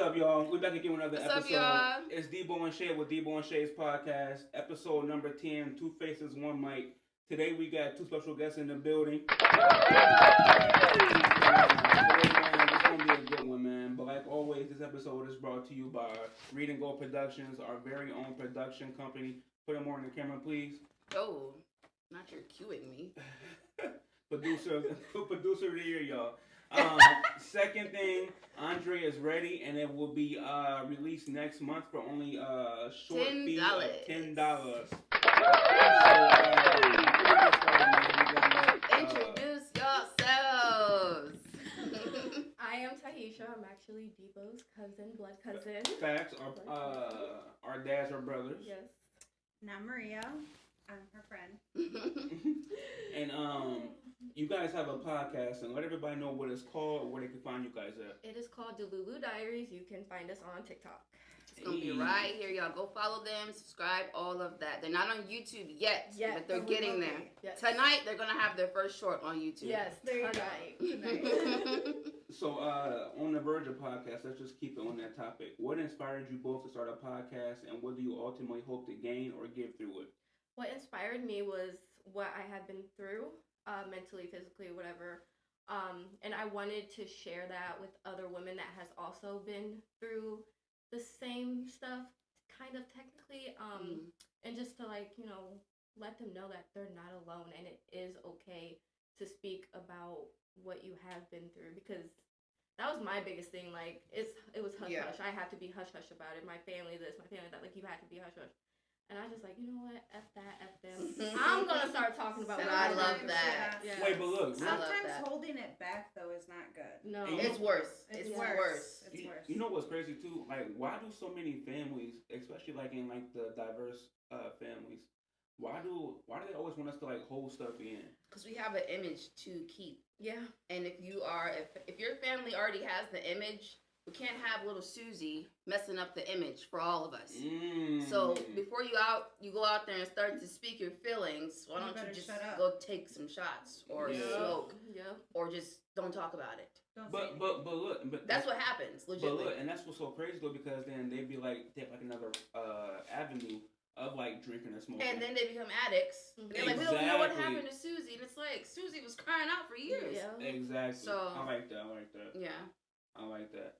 up, y'all? We're back again with another What's episode. up, y'all? It's Debo and Shay with Debo and Shay's podcast, episode number 10, Two Faces, One Mic. Today we got two special guests in the building. Today, man, this gonna be a good one, man. But like always, this episode is brought to you by Read and Go Productions, our very own production company. Put them more in the camera, please. Oh, not you're cueing me. producer of the year, y'all. Second thing, Andre is ready, and it will be released next month for only a short fee of $10. Introduce yourselves. I am Tahisha. I'm actually Debo's cousin, blood cousin. Facts. Our dads are brothers. Yes. And I'm Maria. I'm her friend. And you guys have a podcast, and let everybody know what it's called, where they can find you guys at. It is called Delulu Diaries. You can find us on TikTok. It's gonna be right here, y'all. Go follow them, subscribe, all of that. They're not on YouTube yet, but they're getting there. Yes. Tonight, they're gonna have their first short on YouTube. Yes, There you tonight. So, on the Verge of podcast, let's just keep it on that topic. What inspired you both to start a podcast, and what do you ultimately hope to gain or give through it? What inspired me was what I had been through, mentally, physically, whatever. And I wanted to share that with other women that has also been through the same stuff, kind of technically, and just to let them know that they're not alone and it is okay to speak about what you have been through, because that was my biggest thing. Like it was hush hush. I had to be hush hush about it. My family this, my family that. Like you had to be hush hush. And I just you know what? F that, F them. I'm gonna start talking about what I I love that. Yeah. Wait, but look. Sometimes holding it back though is not good. No, It's worse. It's worse. It's worse. You know what's crazy too? Like, why do so many families, especially in the diverse families, why do they always want us to hold stuff in? Because we have an image to keep. Yeah. And if your family already has the image, we can't have little Susie messing up the image for all of us. So before you go out there and start to speak your feelings, why don't you just go take some shots or smoke, or just don't talk about it. But look, that's what happens. Legitimately. But look, and that's what's so crazy though, because then they'd be take another avenue of drinking or smoking, and then they become addicts. Mm-hmm. They're like, we don't know what happened to Susie, and it's like Susie was crying out for years. Yeah. Exactly. So I like that. Yeah. I like that.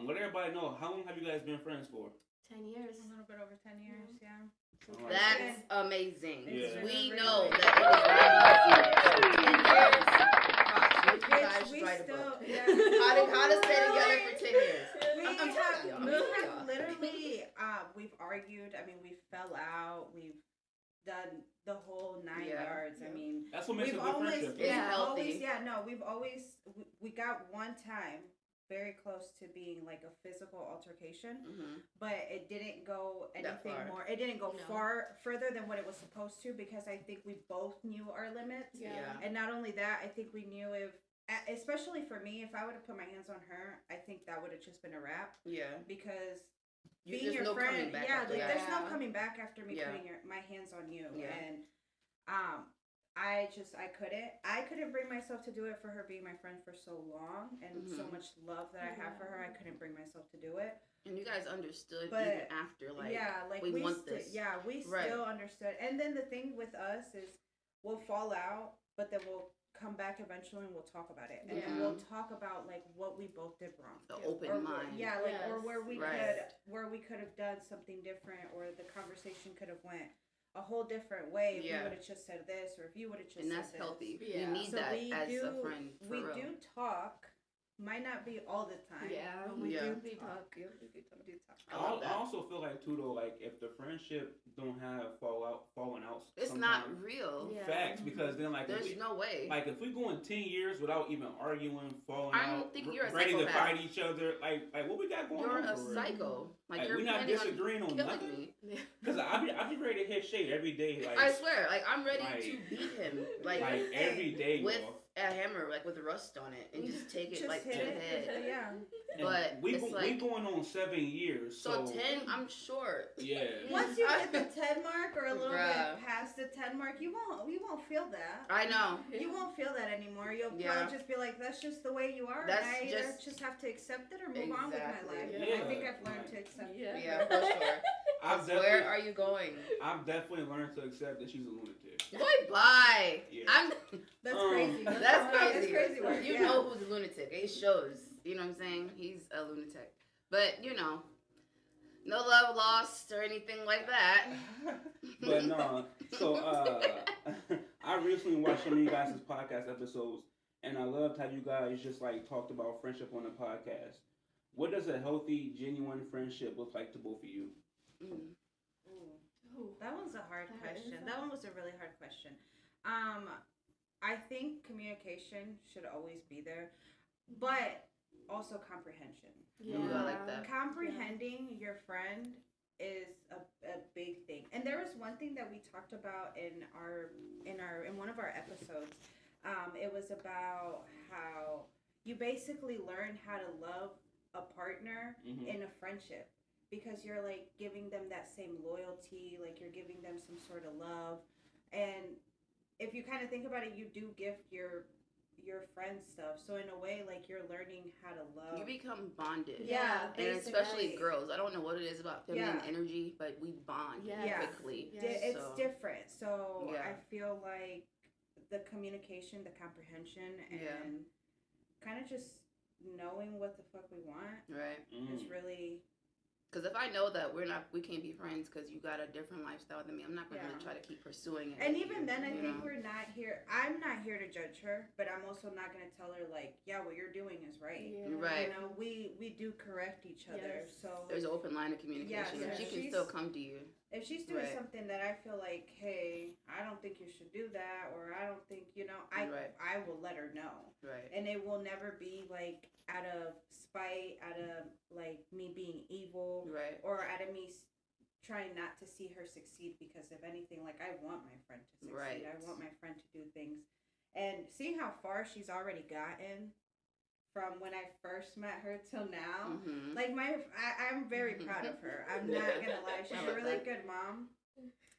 Let everybody know, how long have you guys been friends for? 10 years. A little bit over 10 years, yeah. Like That's amazing. Yeah. We Really know good. that it is not easy. 10 years, props. You guys We write a still, book. yeah. How to stay together for 10 years. We I'm telling y'all. we have literally, we've argued. I mean, we fell out. We've done the whole 9 yards. I mean, that's what makes a we've good always, friendship. Yeah. Healthy. we've always, we got one time very close to being a physical altercation, but it didn't go anything more. It didn't go further than what it was supposed to, because I think we both knew our limits. Yeah. And not only that, I think we knew especially for me, if I would have put my hands on her, I think that would have just been a wrap. Yeah. Because There's being your no friend, coming back yeah, after that. there's no coming back after me Yeah. putting my hands on you. Yeah. And I couldn't bring myself to do it for her being my friend for so long and so much love that I have for her. I couldn't bring myself to do it. And you guys understood But, even after, we want this. Yeah, we still understood. And then the thing with us is we'll fall out, but then we'll come back eventually and we'll talk about it. And then we'll talk about what we both did wrong. The open mind. Yeah, or where we could have done something different, or the conversation could have went a whole different way if you would have just said this, or if you would have just and said that's this. healthy. Yeah. We need So that we as do, a friend. For we real. do talk. Might not be all the time. Yeah, but we Yeah. do talk. We do talk. I love that. I also feel too though, if the friendship don't have falling outs, It's not real. Yeah. facts, because then There's no way. if we go in 10 years without even arguing, falling I out, don't think you're a ready to psychopath. fight each other, what we got going You're on a for real? psycho. We're not planning on disagreeing on killing nothing. me. Because I be ready to hit shade every day. I swear, I'm ready like- to beat him, every day, with y'all. a hammer, with rust on it, and just take it Just to hit the it. head. Yeah. But but we it's like, going on 7 years. So 10, I'm short. Yeah. Once you hit the 10 mark or a little Bruh. bit past the 10 mark, you won't feel that. I know. You won't feel that anymore. You'll probably just be like, that's just the way you are. That's and I either just have to accept it or move on with my life. Yeah. I think I've learned to accept it. Yeah, for sure. Where are you going? I've definitely learned to accept that she's a lunatic. Boy, bye. Yeah. That's crazy. That's crazy. That's crazy work. You know who's a lunatic. It shows. You know what I'm saying? He's a lunatic. But, no love lost or anything like that. But no, so I recently watched some of you guys' podcast episodes, and I loved how you guys just like talked about friendship on the podcast. What does a healthy, genuine friendship look like to both of you? Ooh, that one's a hard question. That one was a really hard question. I think communication should always be there, but also comprehension. Yeah, I like that. Comprehending your friend is a big thing. And there was one thing that we talked about in one of our episodes. It was about how you basically learn how to love a partner in a friendship, because you're like giving them that same loyalty, like you're giving them some sort of love. And if you kind of think about it, you do gift your friends stuff, so in a way, like, you're learning how to love. You become bonded. Yeah, and especially girls. I don't know what it is about feminine energy, but we bond quickly. It's different. So I feel like the communication, the comprehension, and kind of just knowing what the fuck we want, right, is really. Because if I know that we can't be friends because you got a different lifestyle than me, I'm not going to try to keep pursuing it. And even then, I think we're not here. I'm not here to judge her, but I'm also not going to tell her, like, yeah, what you're doing is right. Yeah. Right. We do correct each other. So there's an open line of communication. She can still come to you. If she's doing something that I feel like, hey, I don't think you should do that, or I don't think, I will let her know. Right. And it will never be like out of spite, out of like me being evil, right, or out of me trying not to see her succeed, because if anything, like, I want my friend to succeed. Right. I want my friend to do things. And seeing how far she's already gotten from when I first met her till now, like, I'm very proud of her. I'm not gonna lie. She's a really good mom.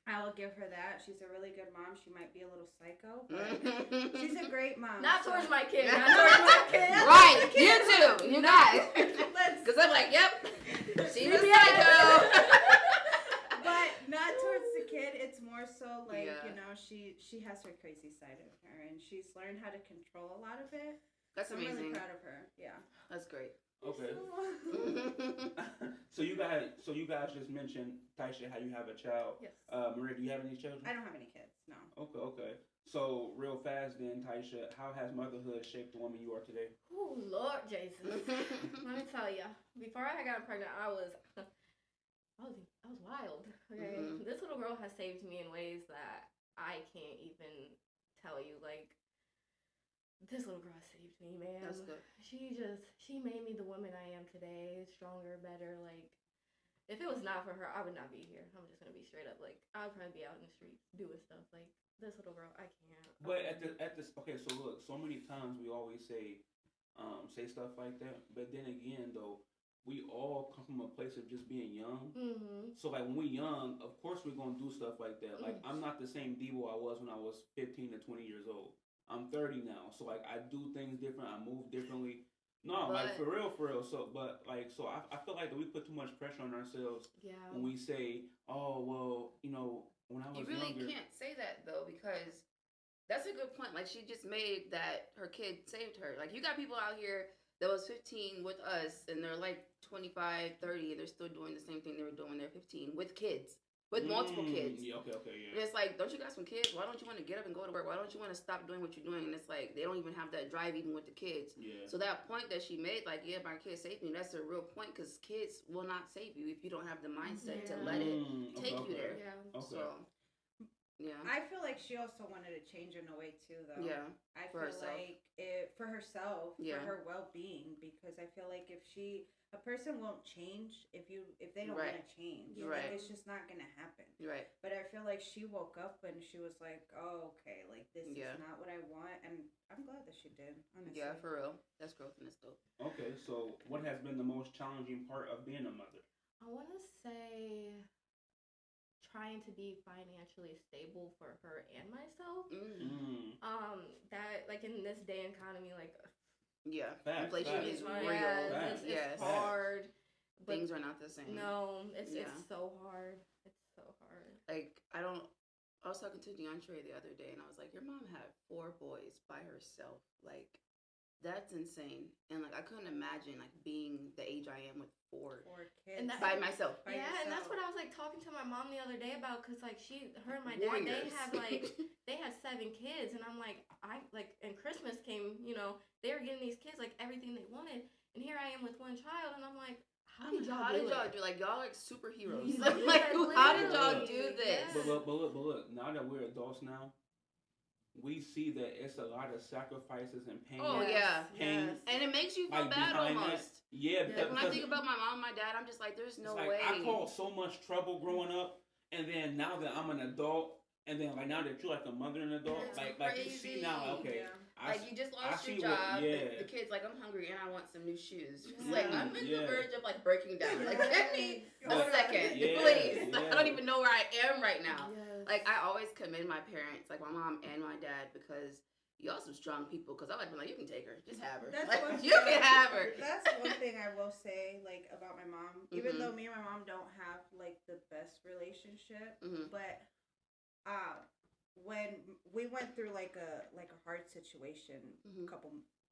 I will give her that. She's a really good mom. She might be a little psycho, but she's a great mom. Not towards my kid. Not towards my kid. Right. You too. You guys. Because I'm like, yep. She's a psycho. But not towards the kid. It's more so like, she has her crazy side of her, and she's learned how to control a lot of it. That's amazing. I'm really proud of her. Yeah. That's great. Okay. So you guys just mentioned, Taisha, how you have a child. Yes. Maria, do you have any children? I don't have any kids. No. Okay. So real fast then, Taisha, how has motherhood shaped the woman you are today? Oh, Lord Jesus. Let me tell you. Before I got pregnant, I was wild. Okay. This little girl has saved me in ways that I can't even tell you. Like, this little girl saved me, man. That's good. She made me the woman I am today, stronger, better. Like, if it was not for her, I would not be here. I'm just gonna be straight up. Like, I would probably be out in the streets doing stuff. Like, this little girl, I can't. But okay, so look, so many times we always say stuff like that, but then again, though, we all come from a place of just being young. So like when we're young, of course we're gonna do stuff like that. Like, I'm not the same Debo I was when I was 15 to 20 years old. I'm 30 now, so like I do things different. I move differently. No, like for real. So, but like, so I feel like that we put too much pressure on ourselves when we say, oh well, when I was younger. You really younger, can't say that though, because that's a good point. Like, she just made that her kid saved her. Like, you got people out here that was 15 with us, and they're like 25, 30, and they're still doing the same thing they were doing when they're 15 with kids. With multiple kids. Yeah, okay. And it's like, don't you got some kids? Why don't you want to get up and go to work? Why don't you want to stop doing what you're doing? And it's like, they don't even have that drive even with the kids. Yeah. So that point that she made, like, yeah, my kid saved me, that's a real point, because kids will not save you if you don't have the mindset to let it take you there. Yeah. Okay. So, Yeah. I feel like she also wanted to change in a way too, though. Yeah. I for feel herself. like it for herself, Yeah. for her well-being, because I feel like if a person won't change if they don't want to change. Right. Like, it's just not gonna happen. Right. But I feel like she woke up and she was like, "Oh, okay, like this is not what I want," and I'm glad that she did. Honestly. Yeah, for real. That's growth and it's dope. Okay, so what has been the most challenging part of being a mother? I want to say trying to be financially stable for her and myself. That, like, in this day and economy, like, inflation is real. It's hard. Things are not the same. No, it's so hard. It's so hard. Like, I was talking to DeAndre the other day, and I was like, your mom had 4 boys by herself. Like, that's insane. And, like, I couldn't imagine, like, being the age I am with 4 kids and by myself. And that's what I was, like, talking to my mom the other day about, because, like, her and my dad, they had 7 kids, and I'm like, and Christmas came, you know, they were getting these kids, like, everything they wanted, and here I am with 1 child, and I'm like, how did y'all do? Like, y'all are like superheroes. Like, how did y'all do this? But look, now that we're adults now, we see that it's a lot of sacrifices and pain. Oh, pain, and it makes you feel bad almost. That. When I think about my mom and my dad, I'm just like, there's no way. I caused so much trouble growing up, and then now that I'm an adult, and then like now that you're like a mother and adult, like you see now, okay. Yeah. Like, you just lost your job. The kid's like, I'm hungry and I want some new shoes. It's like, I'm in the verge of like breaking down. Like, give me a second, please. I don't even know where I am right now. Like, I always commend my parents, like my mom and my dad, because y'all some strong people. Because I would be like, you can take her, just have her. You can have her. That's one thing I will say, like, about my mom. Even though me and my mom don't have like the best relationship, but when we went through like a hard situation a couple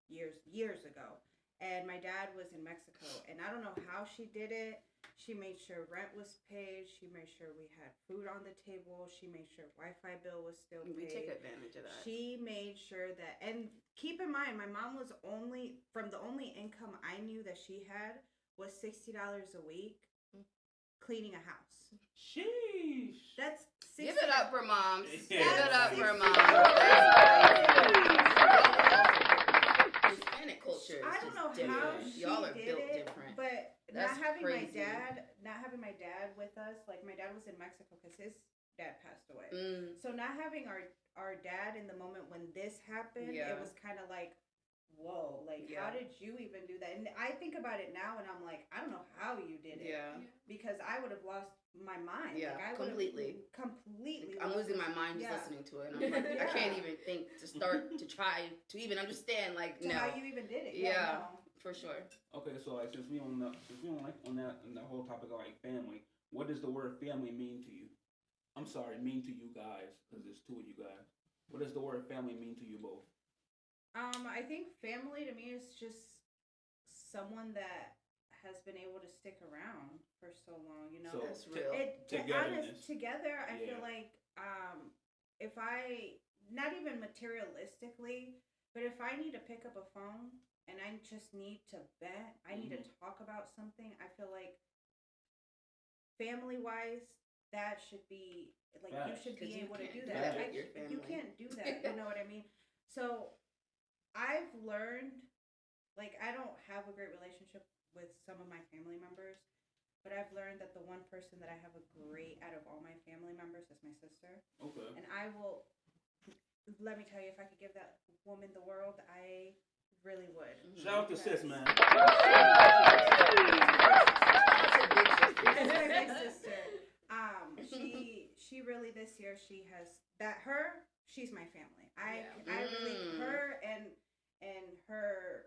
years ago, and my dad was in Mexico, and I don't know how she did it. She made sure rent was paid. She made sure we had food on the table. She made sure Wi-Fi bill was still paid. We take advantage of that. She made sure that, and keep in mind, my mom was the only income I knew that she had was $60 a week cleaning a house. Sheesh. That's $60. Give it up for moms. Give it up for moms. Hispanic culture. I don't know how y'all are did built it, different. but That's not having crazy. my dad with us. Like, my dad was in Mexico because his dad passed away. So not having our dad in the moment when this happened, it was kind of like, whoa, like, how did you even do that? And I think about it now, and I'm like, I don't know how you did it. Because I would have lost my mind. Yeah, like, I completely. Completely. I'm losing my mind just listening to it. And I'm like, I can't even think to start to try to even understand. Like, no. How you even did it? Yeah, for sure. Okay, so like since we on like on that whole topic of like family, what does the word family mean to you? I'm sorry, mean to you guys, because there's 2 of you guys. What does the word family mean to you both? I think family to me is just someone that has been able to stick around for so long, you know. So that's real. Together, I feel like if I, not even materialistically, but if I need to pick up a phone and I just need to vent, I need to talk about something, I feel like family-wise, that should be, like, you should be able to do that. You can't do that, you know what I mean? So I've learned, like, I don't have a great relationship with some of my family members, but I've learned that the one person that I have a great out of all my family members is my sister. Okay. And I will, let me tell you, if I could give that woman the world, I really would. Shout out to sis, man. That's my big sister. She really this year, she has she's my family. I really, her and her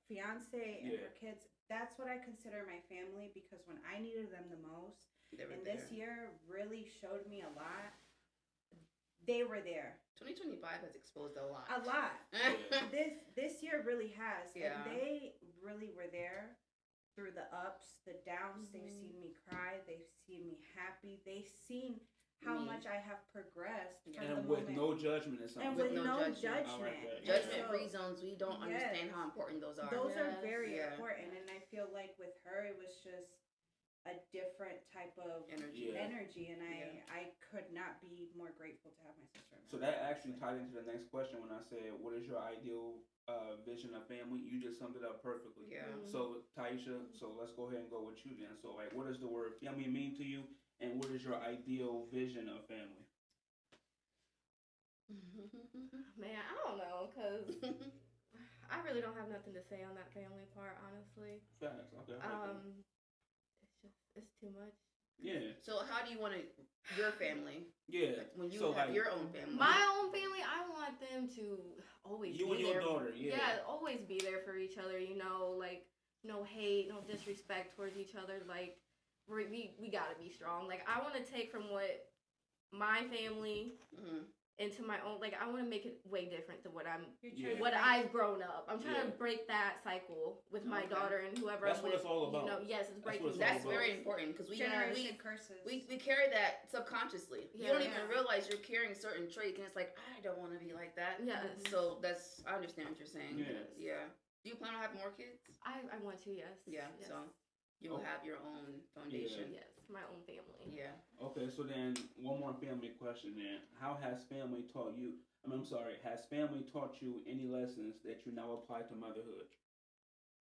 fiance and her kids, that's what I consider my family, because when I needed them the most, and this year really showed me a lot, they were there. 2025 has exposed a lot. A lot. This year really has. And they really were there through the ups, the downs. They've seen me cry. They've seen me happy. They've seen how much I have progressed. And with no judgment or something. And with no judgment. Judgment-free zones, we don't understand how important those are. Those are very important. And I feel like with her, it was just a different type of energy. And I could not be more grateful to have my sister. So that actually tied into the next question when I said, what is your ideal vision of family? You just summed it up perfectly. Yeah. So Taisha, so let's go ahead and go with you then. So like, what does the word family mean to you, and what is your ideal vision of family? Man, I don't know, cause I really don't have nothing to say on that family part, honestly. Facts. Okay. It's too much. Yeah. So how do you want your family? Yeah. Like when you so have like, your own family. My own family, I want them to always you be and your there. daughter. Yeah. Yeah, always be there for each other. You know, like no hate, no disrespect towards each other. Like we gotta be strong. Like I want to take from what my family. Into my own, like I want to make it way different than what I've grown up. I'm trying to break that cycle with my daughter and whoever. That's what it's all about. You know, yes, it's breaking. That's very important because we curses. We carry that subconsciously. You don't even realize you're carrying certain traits, and it's like I don't want to be like that. Yeah. So I understand what you're saying. Yes. Yeah. Do you plan on having more kids? I want to. Yes. Yeah. Yes. So you will have your own foundation. Yes, my own family. Yeah. Okay, so then one more family question then. How has family taught you, has family taught you any lessons that you now apply to motherhood?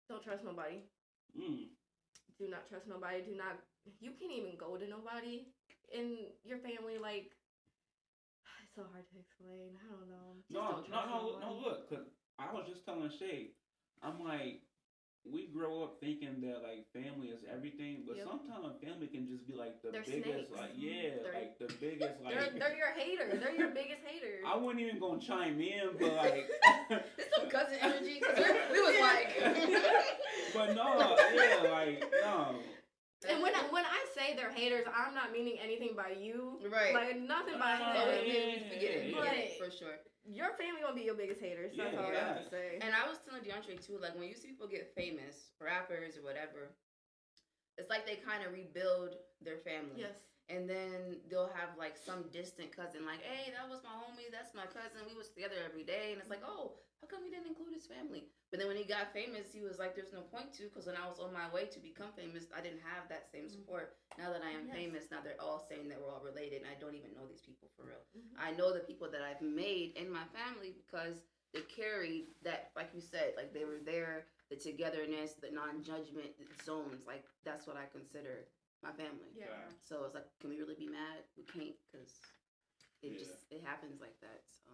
Don't trust nobody. Do not trust nobody. You can't even go to nobody in your family. Like, it's so hard to explain. I don't know. No, look, because I was just telling Shay, I'm like, we grow up thinking that like family is everything, but sometimes family can just be like They're biggest, snakes. like like the biggest, like they're your haters. They're your biggest haters. I wasn't even gonna chime in, but like it's some cousin energy. We was like, but no, like no. And when I say they're haters, I'm not meaning anything by you, right? Like nothing by him. We get it, for sure. Your family gonna be your biggest haters. That's all I have to say. And I was telling DeAndre too, like when you see people get famous, rappers or whatever, it's like they kind of rebuild their family. Yes. And then they'll have like some distant cousin, like, hey, that was my homie, that's my cousin, we was together every day, and it's like, oh, how come he didn't include his family? But then when he got famous, he was like, there's no point to, because when I was on my way to become famous, I didn't have that same support. Now that I am famous, now they're all saying that we're all related, and I don't even know these people for real. I know the people that I've made in my family because they carried that, like you said, like they were there, the togetherness, the non-judgment zones, like that's what I consider my family. Yeah. So it's like, can we really be mad? We can't, because it happens like that. So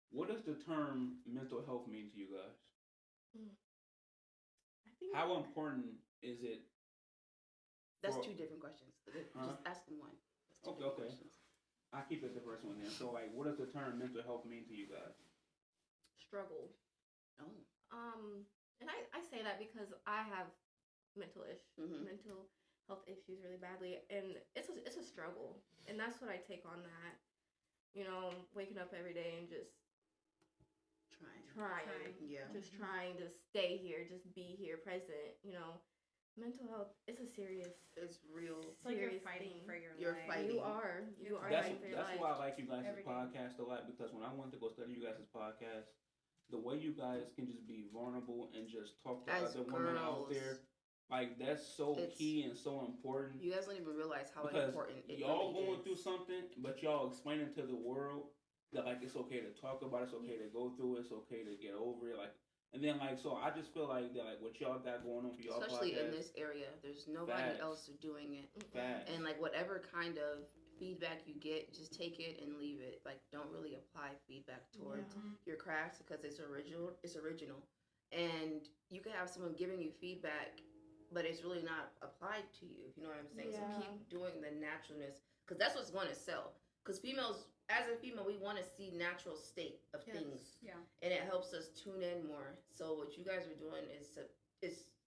what does the term mental health mean to you guys? How important is it? That's two different questions. Just ask them one. Okay. I'll keep it the first one then. So like, what does the term mental health mean to you guys? Struggle. Oh. And I say that because I have mental health issues really badly, and it's a struggle, and that's what I take on that. You know, waking up every day and just trying, just trying to stay here, just be here, present. You know, mental health is a serious. It's real. So you're fighting for your life. Fighting. You are That's fighting for your life. That's why I like you guys' podcast a lot, because when I went to go study you guys' podcast, the way you guys can just be vulnerable and just talk to other women out there, like that's so key and so important. You guys don't even realize how important it y'all really going through something, but y'all explaining to the world that like it's okay to talk about it, it's okay to go through it, it's okay to get over it, like. And then like, so I just feel like that, like what y'all got going on for y'all, especially podcast, in this area, there's nobody else doing it. And like whatever kind of feedback you get, just take it and leave it. Like don't really apply feedback towards your crafts because it's original. And you can have someone giving you feedback, but it's really not applied to you, if you know what I'm saying. So keep doing the naturalness, because that's what's going to sell. Because females, as a female, we want to see natural state of things. Yeah. And it helps us tune in more. So what you guys are doing is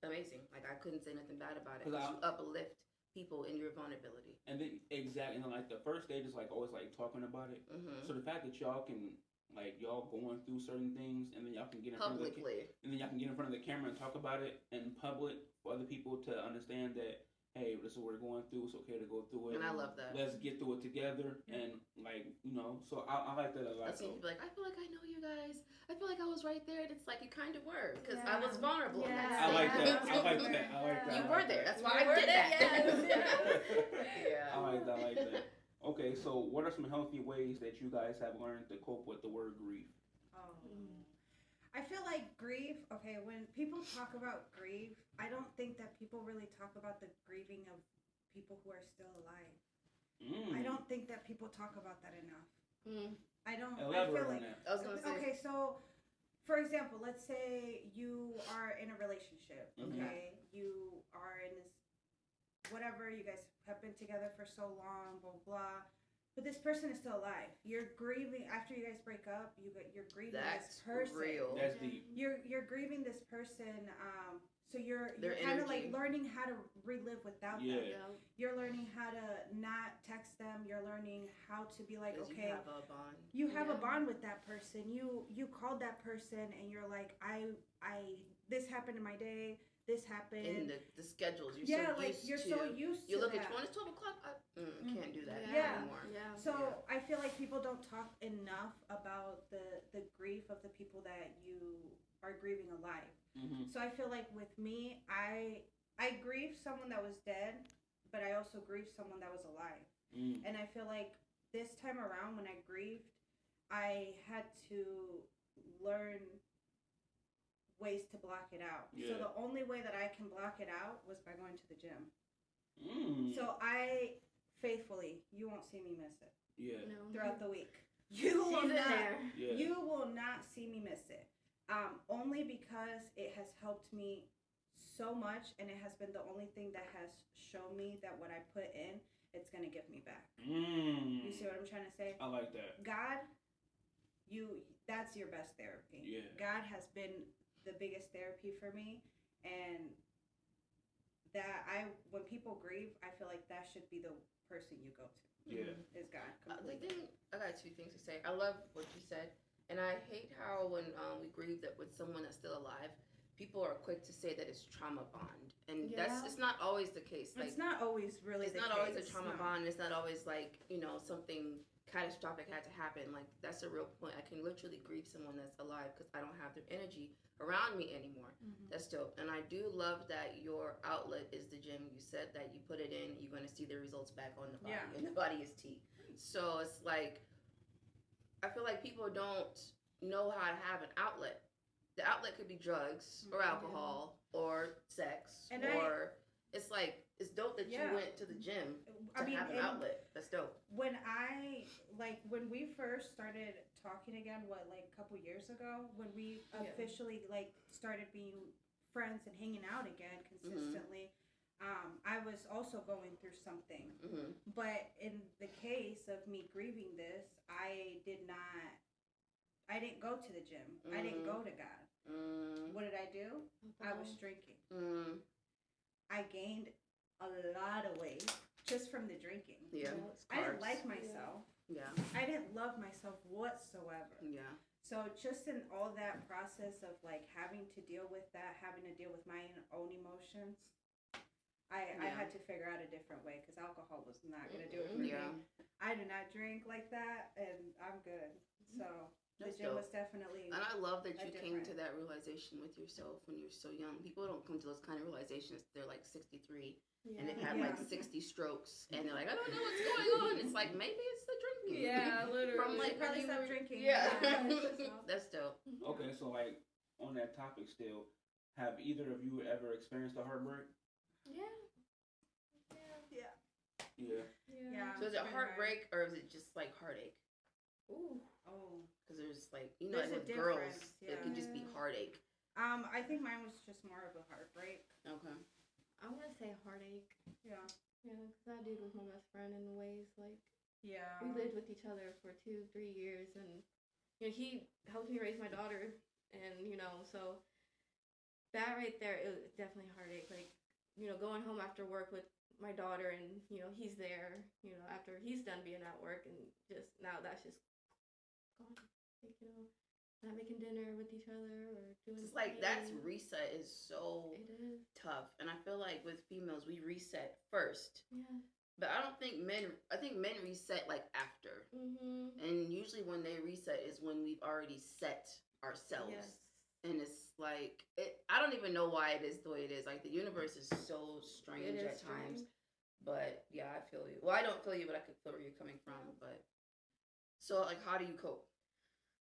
amazing. Like I couldn't say nothing bad about it. Because you uplift people in your vulnerability. And then and then like the first stage is like always like talking about it. So the fact that y'all can like y'all going through certain things, and then y'all can get in front of the camera and talk about it in public for other people to understand that hey, this is what we're going through. It's okay to go through it. And I love that. Let's get through it together. And, like, you know, so I like that a lot. I've seen people like, I feel like I know you guys. I feel like I was right there. And it's like, you kind of were. Because I was vulnerable. Yeah. I like that. I like that. I like that. You were there. That's why You I were did there, that. yes. I like that. I like that. Okay, so what are some healthy ways that you guys have learned to cope with the word grief? I feel like grief, okay, when people talk about grief, I don't think that people really talk about the grieving of people who are still alive. I don't think that people talk about that enough. I don't. Elaborate I feel like, on that. I was going to say. Okay, so for example, let's say you are in a relationship, okay? You are in this, whatever, you guys have been together for so long, blah, blah. But this person is still alive. You're grieving after you guys break up. You're grieving this person. Real. That's deep. You're grieving this person. So you're Their kind of energy. like learning how to relive without them. Yeah. You're learning how to not text them. You're learning how to be like, okay, you have a bond. You have a bond with that person. You called that person and you're like, I this happened in my day. This happened. In the schedules, you're so used you're to. so used to. You look that. at when it's 12 o'clock. I can't do that anymore. Yeah. So I feel like people don't talk enough about the grief of the people that you are grieving alive. So I feel like with me, I grieve someone that was dead, but I also grieve someone that was alive. And I feel like this time around when I grieved, I had to learn ways to block it out. So the only way that I can block it out was by going to the gym. So I faithfully, you won't see me miss it. Throughout the week. You will not see me miss it. Only because it has helped me so much, and it has been the only thing that has shown me that what I put in, it's gonna give me back. You see what I'm trying to say? I like that. God, that's your best therapy. God has been the biggest therapy for me, and that when people grieve, I feel like that should be the person you go to. Is God. I got two things to say. I love what you said, and I hate how when we grieve that with someone that's still alive, people are quick to say that it's trauma bond, and it's not always the case. Like, it's not always really. It's not always a trauma bond. It's not always like something catastrophic had to happen. Like, that's a real point. I can literally grieve someone that's alive because I don't have their energy around me anymore. That's dope. And I do love that your outlet is the gym. You said that you put it in, you're going to see the results back on the body, and the body is tea. So it's like, I feel like people don't know how to have an outlet. The outlet could be drugs or alcohol or sex, it's like, it's dope that you went to the gym to have an outlet. That's dope. When we first started talking again, a couple years ago, when we officially started being friends and hanging out again consistently, I was also going through something. But in the case of me grieving this, I didn't go to the gym. I didn't go to God. What did I do? I was drinking. I gained a lot of weight just from the drinking. I didn't like myself. I didn't love myself whatsoever. So just in all that process of having to deal with that, having to deal with my own emotions, I had to figure out a different way because alcohol was not going to do it for me. I do not drink like that, and I'm good. So the gym was definitely. And I love that you came to that realization with yourself when you're so young. People don't come to those kind of realizations. They're like 63 and they've had 60 strokes, and they're like, I don't know what's going on. It's like, maybe it's the drinking. Literally. From probably stop drinking. That's dope. Okay, so on that topic still, have either of you ever experienced a heartbreak? Yeah. So is it heartbreak or is it just like heartache? Because there's there's with a girls, difference, it can just be heartache. I think mine was just more of a heartbreak. Okay. I want to say heartache. Yeah. Because that dude was my best friend in ways we Yeah. lived with each other for 2-3 years, and he helped me raise my daughter, and so that right there, it was definitely heartache. Going home after work with my daughter, and he's there, after he's done being at work, and just now that's just gone. not making dinner with each other or doing. It's like that's reset is so It is tough, and I feel like with females we reset first. Yeah. But I don't think men. I think men reset like after, and usually when they reset is when we've already set ourselves. Yes. And it's like I don't even know why it is the way it is. Like the universe is so strange at times. But yeah, I feel you. Well, I don't feel you, but I could feel where you're coming from. But so like, how do you cope?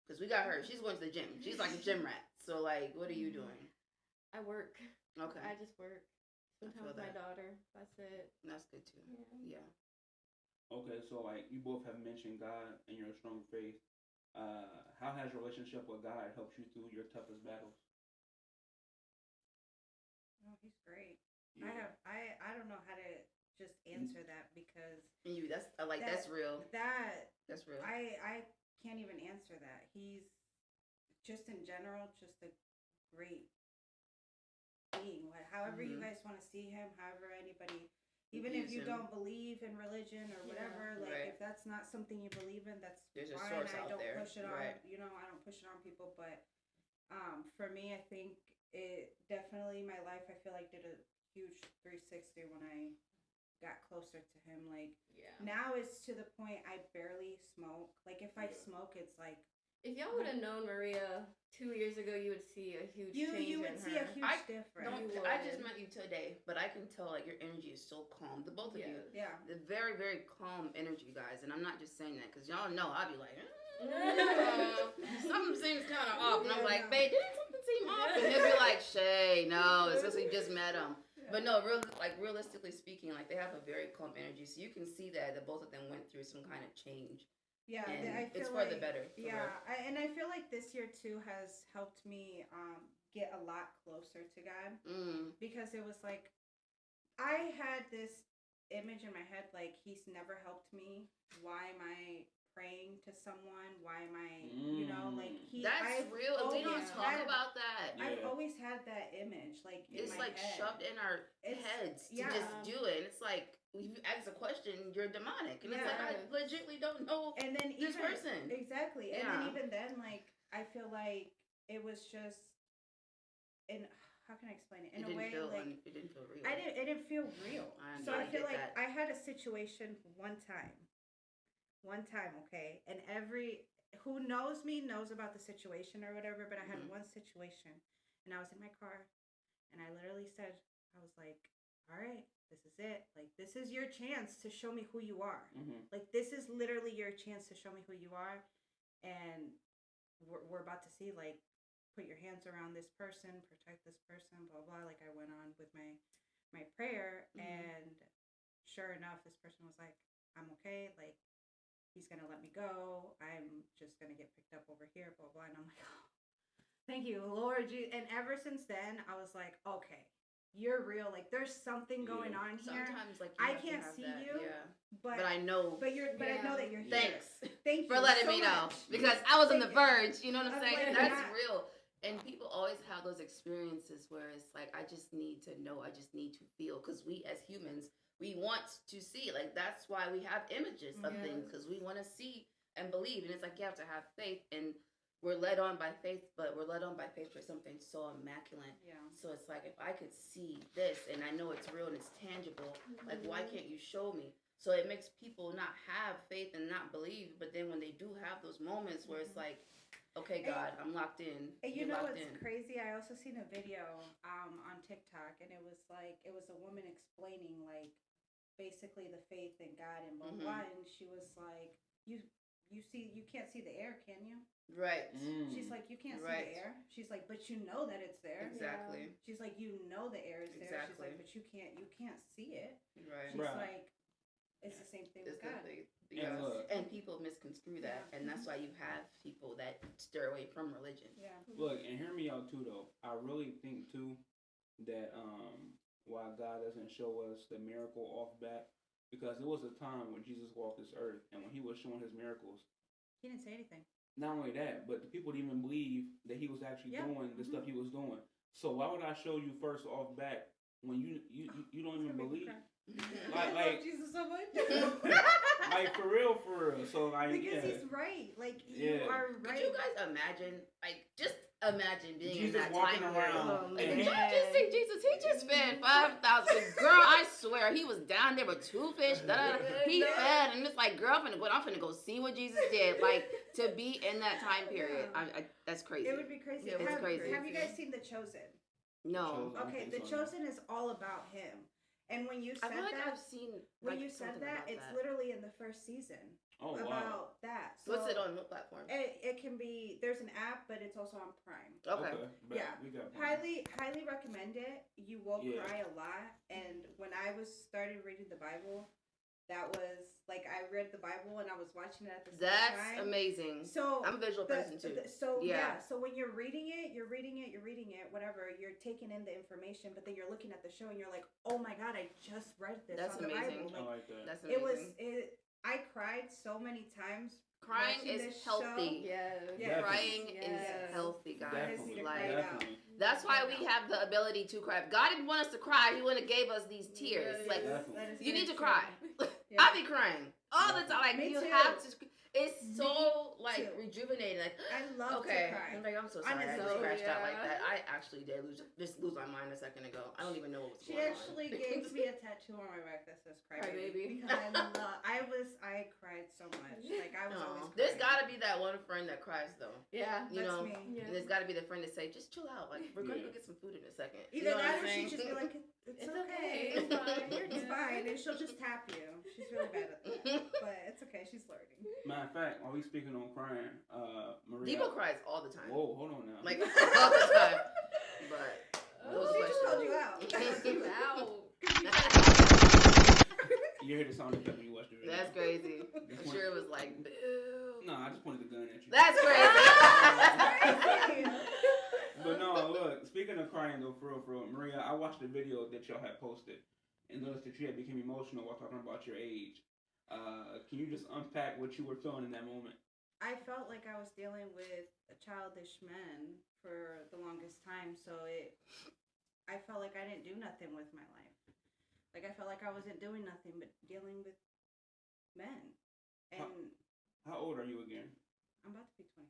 Because we got her. She's going to the gym. She's like a gym rat. So like, what are you doing? I work. Okay. I just work. Sometimes with my daughter. That's it. That's good too. Yeah. Okay, so like you both have mentioned God and your strong faith. How has your relationship with God helped you through your toughest battles? Oh, he's great. Yeah. I don't know how to just answer that because that's real. That's real. I can't even answer that. He's just in general just a great being. However you guys want to see him, however anybody, even if you don't believe in religion or whatever, if that's not something you believe in, that's There's fine. A source I out don't there. push it on. I don't push it on people. But for me, I think it definitely my life. I feel like did a huge 360 when I got closer to him. Like now it's to the point I barely smoke. Like if I smoke, it's like. If y'all would have known Maria 2 years ago, you would see a huge change. You would see a huge difference. I just met you today, but I can tell like your energy is so calm. The both of you, the very very calm energy, guys. And I'm not just saying that because y'all know I'll be like, something seems kind of off, and I'm like, babe, didn't something seem off? And he'll be like, Shay, no, it's because we just met him. But no, realistically speaking, like they have a very calm energy, so you can see that both of them went through some kind of change. Yeah, I feel it's for the better. And I feel like this year too has helped me get a lot closer to God because it was like I had this image in my head like he's never helped me. Why am I praying to someone? Why am I, like That's real. We don't talk about that. I've always had that image, like it's in my like head. Shoved in our heads to just do it. And it's like if you ask a question, you're demonic, and it's like I legitimately don't know. And then this person exactly, and then even then, like I feel like it was just, and how can I explain it? In a way, like it didn't feel real. It didn't feel real. So I feel like I had a situation one time, okay, and who knows me knows about the situation or whatever, but I had one situation, and I was in my car, and I literally said, I was like, all right, this is it. Like, this is your chance to show me who you are. Like, this is literally your chance to show me who you are, and we're about to see, like, put your hands around this person, protect this person, blah, blah. Like, I went on with my prayer, and sure enough, this person was like, I'm okay, like, he's going to let me go. I'm just going to get picked up over here, blah, blah. And I'm like, oh, thank you, Lord. And ever since then, I was like, okay, you're real. Like, there's something going on here. Sometimes, like, I can't see you, but I know. But I know that you're here. Thanks. Thank you for letting me know. Because I was on the verge. You know what I'm saying? That's real. And people always have those experiences where it's like, I just need to know. I just need to feel. Because we, as humans, we want to see. Like, that's why we have images of things, because we want to see and believe. And it's like you have to have faith, and we're led on by faith, but we're led on by faith for something so immaculate. Yeah. So it's like, if I could see this and I know it's real and it's tangible, like, why can't you show me? So it makes people not have faith and not believe, but then when they do have those moments where it's like, okay, God, I'm locked in. And you know what's crazy? I also seen a video on TikTok, and it was a woman explaining, like, basically the faith in God and blah blah, and she was like, you can't see the air, can you? Right. She's like, you can't see the air. She's like, but you know that it's there. Exactly. She's like, you know the air is there. She's like, but you can't see it. Right. She's like, it's the same thing with God. And people misconstrue that, and that's why you have people that steer away from religion. Yeah. Look, and hear me out too, though. I really think too that why God doesn't show us the miracle off bat, because there was a time when Jesus walked this earth, and when he was showing his miracles, he didn't say anything. Not only that, but the people didn't even believe that he was actually doing the stuff he was doing. So why would I show you first off bat when you don't even believe? Like Jesus so much. like for real. So like, because he's right. Like you are right. Could you guys imagine? Like just imagine being Jesus in that walking time around. period. Like, and did y'all just see Jesus? He just fed 5,000. Girl, I swear he was down there with 2 fish. He fed, and it's like, girl, I'm finna go see what Jesus did. Like to be in that time period, that's crazy. It would be crazy. It was crazy. Have you guys seen The Chosen? No. Okay, The Chosen is all about him. And when you said I feel like that, I've seen when you said that, it's literally in the first season. Oh, about wow. that. So what's it on? What platform? It can be. There's an app, but it's also on Prime. Okay. Yeah. We got Prime. Highly recommend it. You will cry a lot. And when I started reading the Bible, that was like I read the Bible and I was watching it at the same time. That's amazing. So I'm a visual person too. So when you're reading it, whatever, you're taking in the information, but then you're looking at the show and you're like, oh my God, I just read this That's on amazing. the Bible. I like that. That's amazing. I cried so many times. Crying is healthy. Yeah. Crying is healthy, guys. Definitely. Like, Definitely. that's why we have the ability to cry. If God didn't want us to cry, He wouldn't have gave us these tears. Like, you need to cry. I be crying all the time. Like, you have to. It's so like rejuvenating. Like, I love to cry. I'm like, I'm so sorry. I just crashed out like that. I actually did lose my mind a second ago. I don't even know what was going on. She actually gave me a tattoo on my back that says "Cry Baby" because I cried so much. Like I was always. There's gotta be that one friend that cries though. Yeah, you know. Me. Yeah. There's gotta be the friend that say, just chill out. Like we're gonna go get some food in a second. Either you know that or what I'm she just be like, it's okay. It's fine. It's fine, and she'll just tap you. She's really bad at that, but it's okay. She's learning. Matter of fact, while we speaking on crying, Maria. Debo cries all the time. Whoa, hold on now. Like all the time. But She just called you out. You heard the sound effect when you watched the video. That's crazy. I'm sure it was like, boo. No, I just pointed the gun at you. That's crazy. But no, look, speaking of crying though, for real, Maria, I watched the video that y'all had posted and noticed that you had become emotional while talking about your age. Can you just unpack what you were feeling in that moment? I felt like I was dealing with childish men for the longest time, so I felt like I didn't do nothing with my life. Like I felt like I wasn't doing nothing but dealing with men. And how old are you again? I'm about to be 26.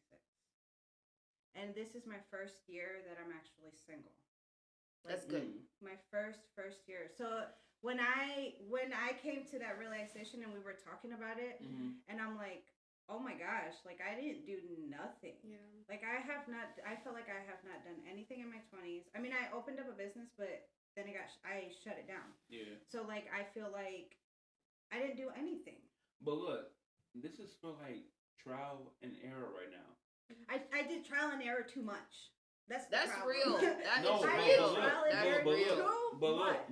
And this is my first year that I'm actually single. That's good. My first year. So when I came to that realization and we were talking about it, and I'm like, oh my gosh, like I didn't do nothing. Yeah. Like I felt like I have not done anything in my 20s. I mean, I opened up a business, but then I shut it down. Yeah. So like I feel like I didn't do anything. But look, this is for like trial and error right now. I did trial and error too much. That's real. That is real.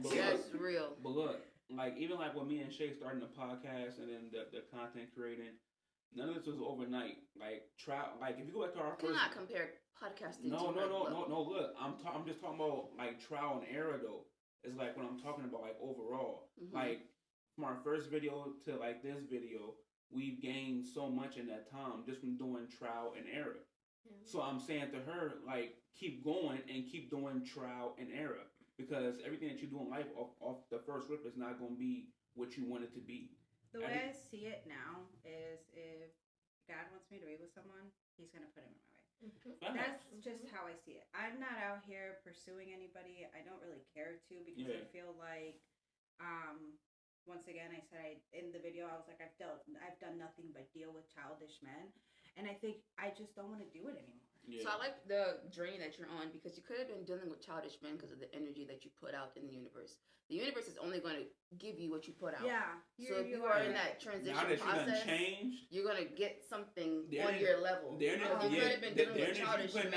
That's real. But look, like even like with me and Shay starting the podcast and then the content creating, none of this was overnight. Like trial, like if you go back to our first. Cannot compare podcasting. No. Look, I'm just talking about like trial and error though. It's like when I'm talking about like overall, like from our first video to like this video, we've gained so much in that time just from doing trial and error. Yeah. So I'm saying to her, like, keep going and keep doing trial and error because everything that you do in life off the first rip is not going to be what you want it to be. The way I see it now is if God wants me to be with someone, He's going to put him in my way. That's just how I see it. I'm not out here pursuing anybody. I don't really care to because I feel like, once again, I said in the video, I was like, I've done nothing but deal with childish men. And I think I just don't want to do it anymore. Yeah. So I like the journey that you're on because you could have been dealing with childish men because of the energy that you put out in the universe. The universe is only going to give you what you put out. Yeah. So if you are in that transition process, you're going to get something on your level. The energy, you could have been dealing with childish men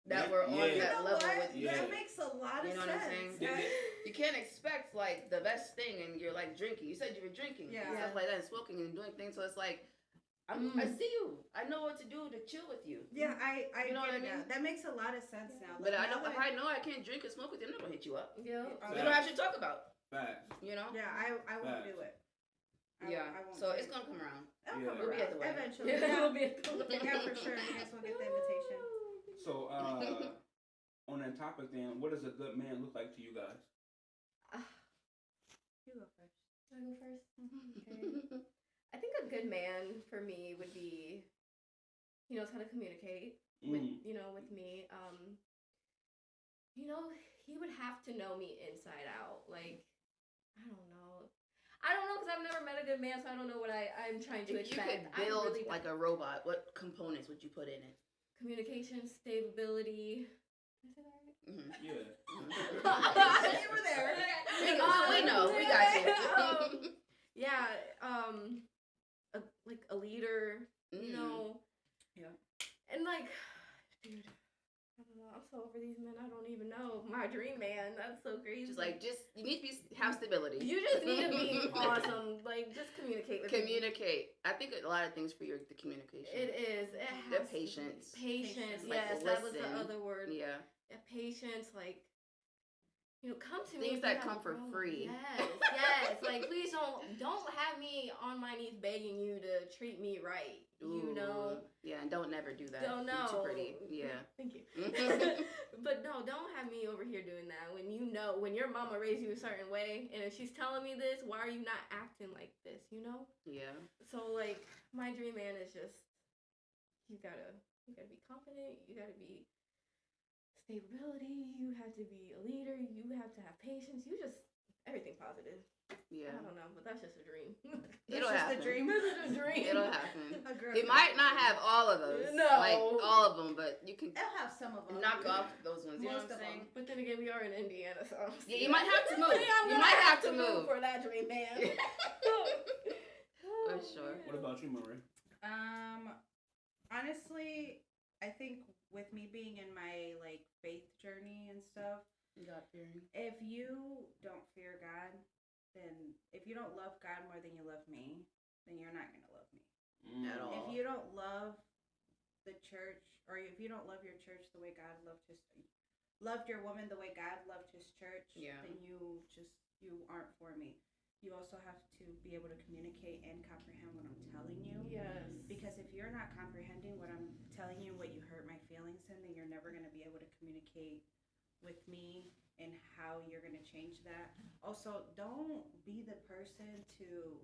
that were on that level with you. That makes a lot of sense. You know what I'm saying? You can't expect like the best thing and you're like drinking. You said you were drinking. And stuff like that and smoking and doing things. So it's like, I see you. I know what to do to chill with you. Yeah, I you know what I mean? That makes a lot of sense now. But if I know I can't drink and smoke with you, I'm not gonna hit you up. Yeah. We don't have to talk about. Facts. You know? Yeah, I won't do it. I won't so it's gonna come around. We'll be at the wedding. Eventually. We'll be at the wedding. Yeah, for sure. I guess we'll get the invitation. So, on that topic then, what does a good man look like to you guys? He you go first. Do I go first? Okay. I think a good man for me would be, he knows how to communicate with with me. He would have to know me inside out. Like, I don't know because I've never met a good man, so I don't know what I'm trying to expect. You could build really like a robot. What components would you put in it? Communication, stability. Did I say that right? Mm-hmm. Yeah. You were there. We know. We got you. Yeah. Like a leader. Yeah. And like, dude. I don't know. I'm so over these men. I don't even know. My dream man. That's so crazy. You need to have stability. You just need to be awesome. Like, just communicate with Communicate. I think a lot of things for the communication. It is. It has the patience. Patience. Like, yes, that was the other word. Yeah. Patience. Like, come to things me. that come for free. Yes. Like, please don't have me on my knees begging you to treat me right. Ooh, yeah, and don't never do that. Don't know. You're too pretty. Yeah. Thank you. But no, don't have me over here doing that. When your mama raised you a certain way, and if she's telling me this, why are you not acting like this? Yeah. So like, my dream man is just, you gotta be confident. You gotta be stability. You have to be a leader. You have to have patience. Everything positive. Yeah. I don't know, but that's just a dream. It'll happen. A dream. This is a dream. It'll happen. A girl. It might not have all of those. No. Like all of them, but you can It'll have some of them. knock off those ones. You know Most what I'm of saying? them. But then again, we are in Indiana, so Yeah, you might have to move. I'm You gonna might have to move. for that dream, man. For sure. What about you, Marie? Honestly, I think with me being in my like faith journey and stuff, if you don't fear God, then if you don't love God more than you love me, then you're not gonna love me At all. If you don't love the church, or if you don't love your church the way God loved your woman the way God loved his church, then you aren't for me. You also have to be able to communicate and comprehend what I'm telling you. Yes. Because if you're not comprehending what I'm telling you, what you hurt my feelings in, then you're never going to be able to communicate with me and how you're going to change that. Also, don't be the person to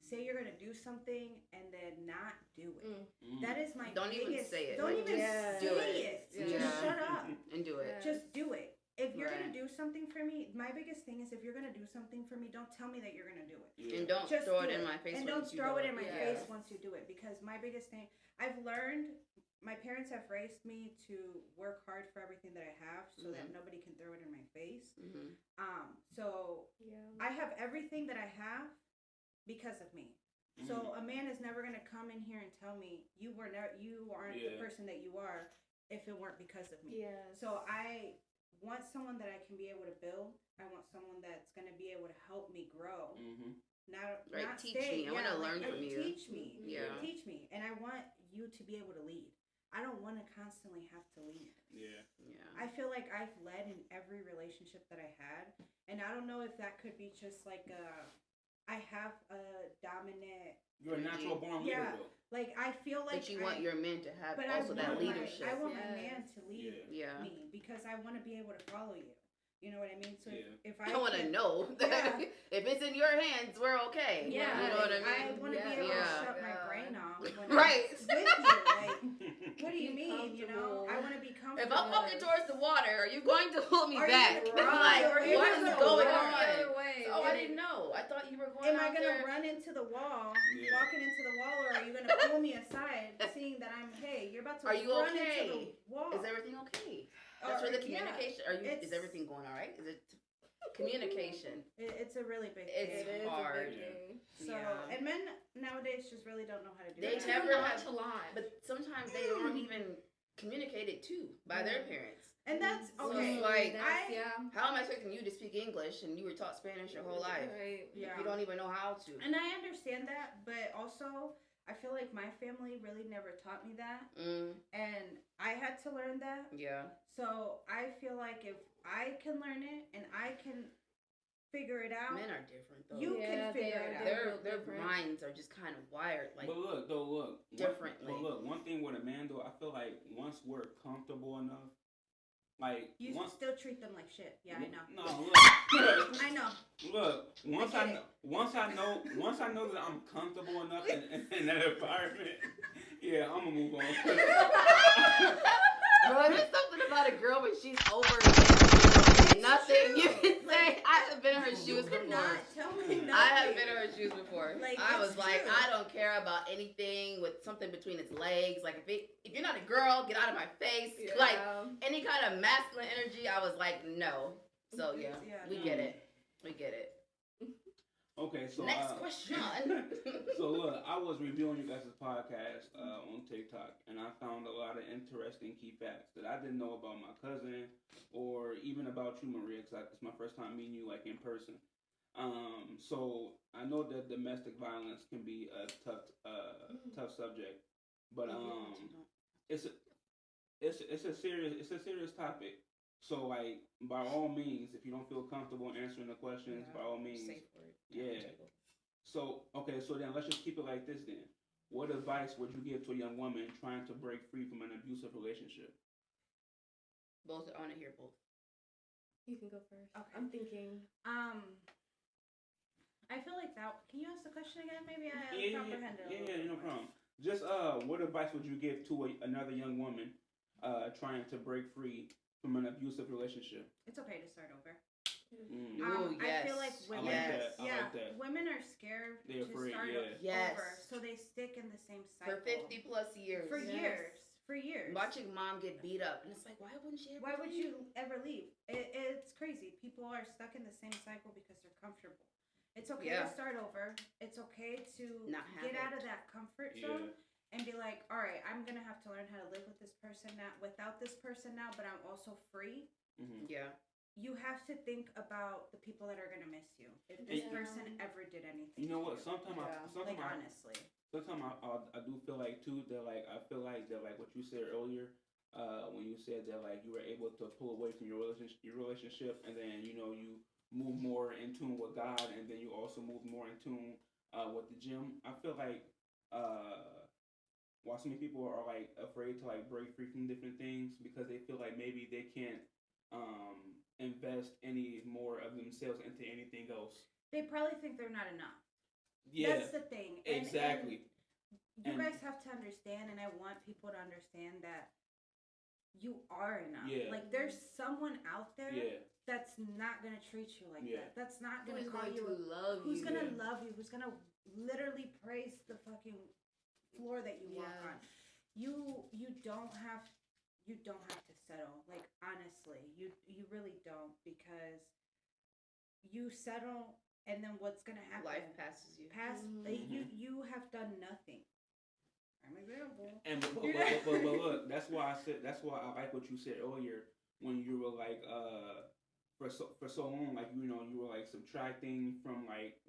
say you're going to do something and then not do it. That is my Don't biggest... even say it. Don't even do say it. Just shut up. And do it. Just do it. If you're going to do something for me, my biggest thing is if you're going to do something for me, don't tell me that you're going to do it. And don't just throw it in my face. And don't throw it in my face once you do it. Because my biggest thing, I've learned, my parents have raised me to work hard for everything that I have so that nobody can throw it in my face. So I have everything that I have because of me. So a man is never going to come in here and tell me you aren't the person that you are if it weren't because of me. So I want someone that I can be able to build. I want someone that's going to be able to help me grow. Not teach me. I want to learn from you. Teach me. Teach me. And I want you to be able to lead. I don't want to constantly have to lead. I feel like I've led in every relationship that I had. And I don't know if that could be just like I have a dominant... You're a natural born leader, though. Like, I feel like... But you want your men to have also that leadership. I want my man to lead me because I want to be able to follow you. You know what I mean? So if I want to know that if it's in your hands, we're okay. Yeah. You know what I mean? I want to be able to shut my brain off when right. I'm with you. Like, what do you mean? You know, I want to be comfortable. If I'm walking towards the water, are you going to pull me Are back? You, like, what is going on? Oh, I didn't know. I thought you were going. Am I gonna run into the wall, walking into the wall, or are you gonna pull me aside, seeing that I'm you're about to run into the wall? Is everything okay? That's where the communication. Is everything going all right? Is it communication? It's a really big thing. It's hard. So and men nowadays just really don't know how to do They that. never have to lie, but sometimes they aren't even communicated to by their parents. And that's okay. So like, how am I expecting you to speak English and you were taught Spanish your whole life? Right. Yeah. You don't even know how to. And I understand that, but also I feel like my family really never taught me that, and I had to learn that. Yeah. So I feel like if I can learn it and I can figure it out, men are different though. You can figure it out. Their minds are just kind of wired like. But look, differently. One thing with a man though, I feel like once we're comfortable enough, Like you still treat them like shit. Yeah, I know. No, look, I know. Look, once I know that I'm comfortable enough in that environment, yeah, I'm gonna move on. Bro, there's something about a girl when she's over nothing you can say. I have been in her shoes before. Tell me nothing. I have been in her shoes before. Like, I was like, true. I don't care about anything with something between its legs. Like, if you're not a girl, get out of my face. Yeah. Like, any kind of masculine energy, I was like, no. So, yeah, we get it. We get it. Okay, so next question. So look, I was reviewing you guys' podcast on TikTok, and I found a lot of interesting key facts that I didn't know about my cousin, or even about you, Maria, because it's my first time meeting you like in person. So I know that domestic violence can be a tough subject, but it's a serious topic. So, like, by all means, if you don't feel comfortable answering the questions, by all means, yeah. So, okay, so then let's just keep it like this then. What advice would you give to a young woman trying to break free from an abusive relationship? Both, I want to hear both. You can go first. Okay. I'm thinking. I feel like that. Can you ask the question again? Maybe I comprehended it. Yeah, no problem. Just what advice would you give to another young woman trying to break free from an abusive relationship? It's okay to start over. Ooh, yes. I feel like women, I like that. Women are scared They're to afraid, start Yes. over, so they stick in the same cycle For 50 plus years. For years. Watching mom get beat up, and it's like, why wouldn't she? Why would you ever leave? It's crazy. People are stuck in the same cycle because they're comfortable. It's okay to start over. It's okay to get out of that comfort zone. And be like, all right, I'm gonna have to learn how to live with this person now, without this person now, but I'm also free. Mm-hmm. Yeah. You have to think about the people that are gonna miss you if this person ever did anything. You know what? Sometimes honestly, sometimes I do feel like too that like I feel like that like what you said earlier, when you said that like you were able to pull away from your relationship, and then you move more in tune with God, and then you also move more in tune with the gym. I feel like why so many people are like afraid to like break free from different things because they feel like maybe they can't invest any more of themselves into anything else. They probably think they're not enough. Yeah, that's the thing. Exactly. And you guys have to understand, and I want people to understand that you are enough. Yeah. Like there's someone out there that's not gonna treat you like that. That's not gonna call you. Who's gonna love you? Who's gonna literally praise the fucking floor that you walk on. You don't have to settle. Like honestly, you really don't, because you settle and then what's gonna happen? Life passes you. You have done nothing. I'm example. And but look, that's why I like what you said earlier when you were like for so long, like you were like subtracting from like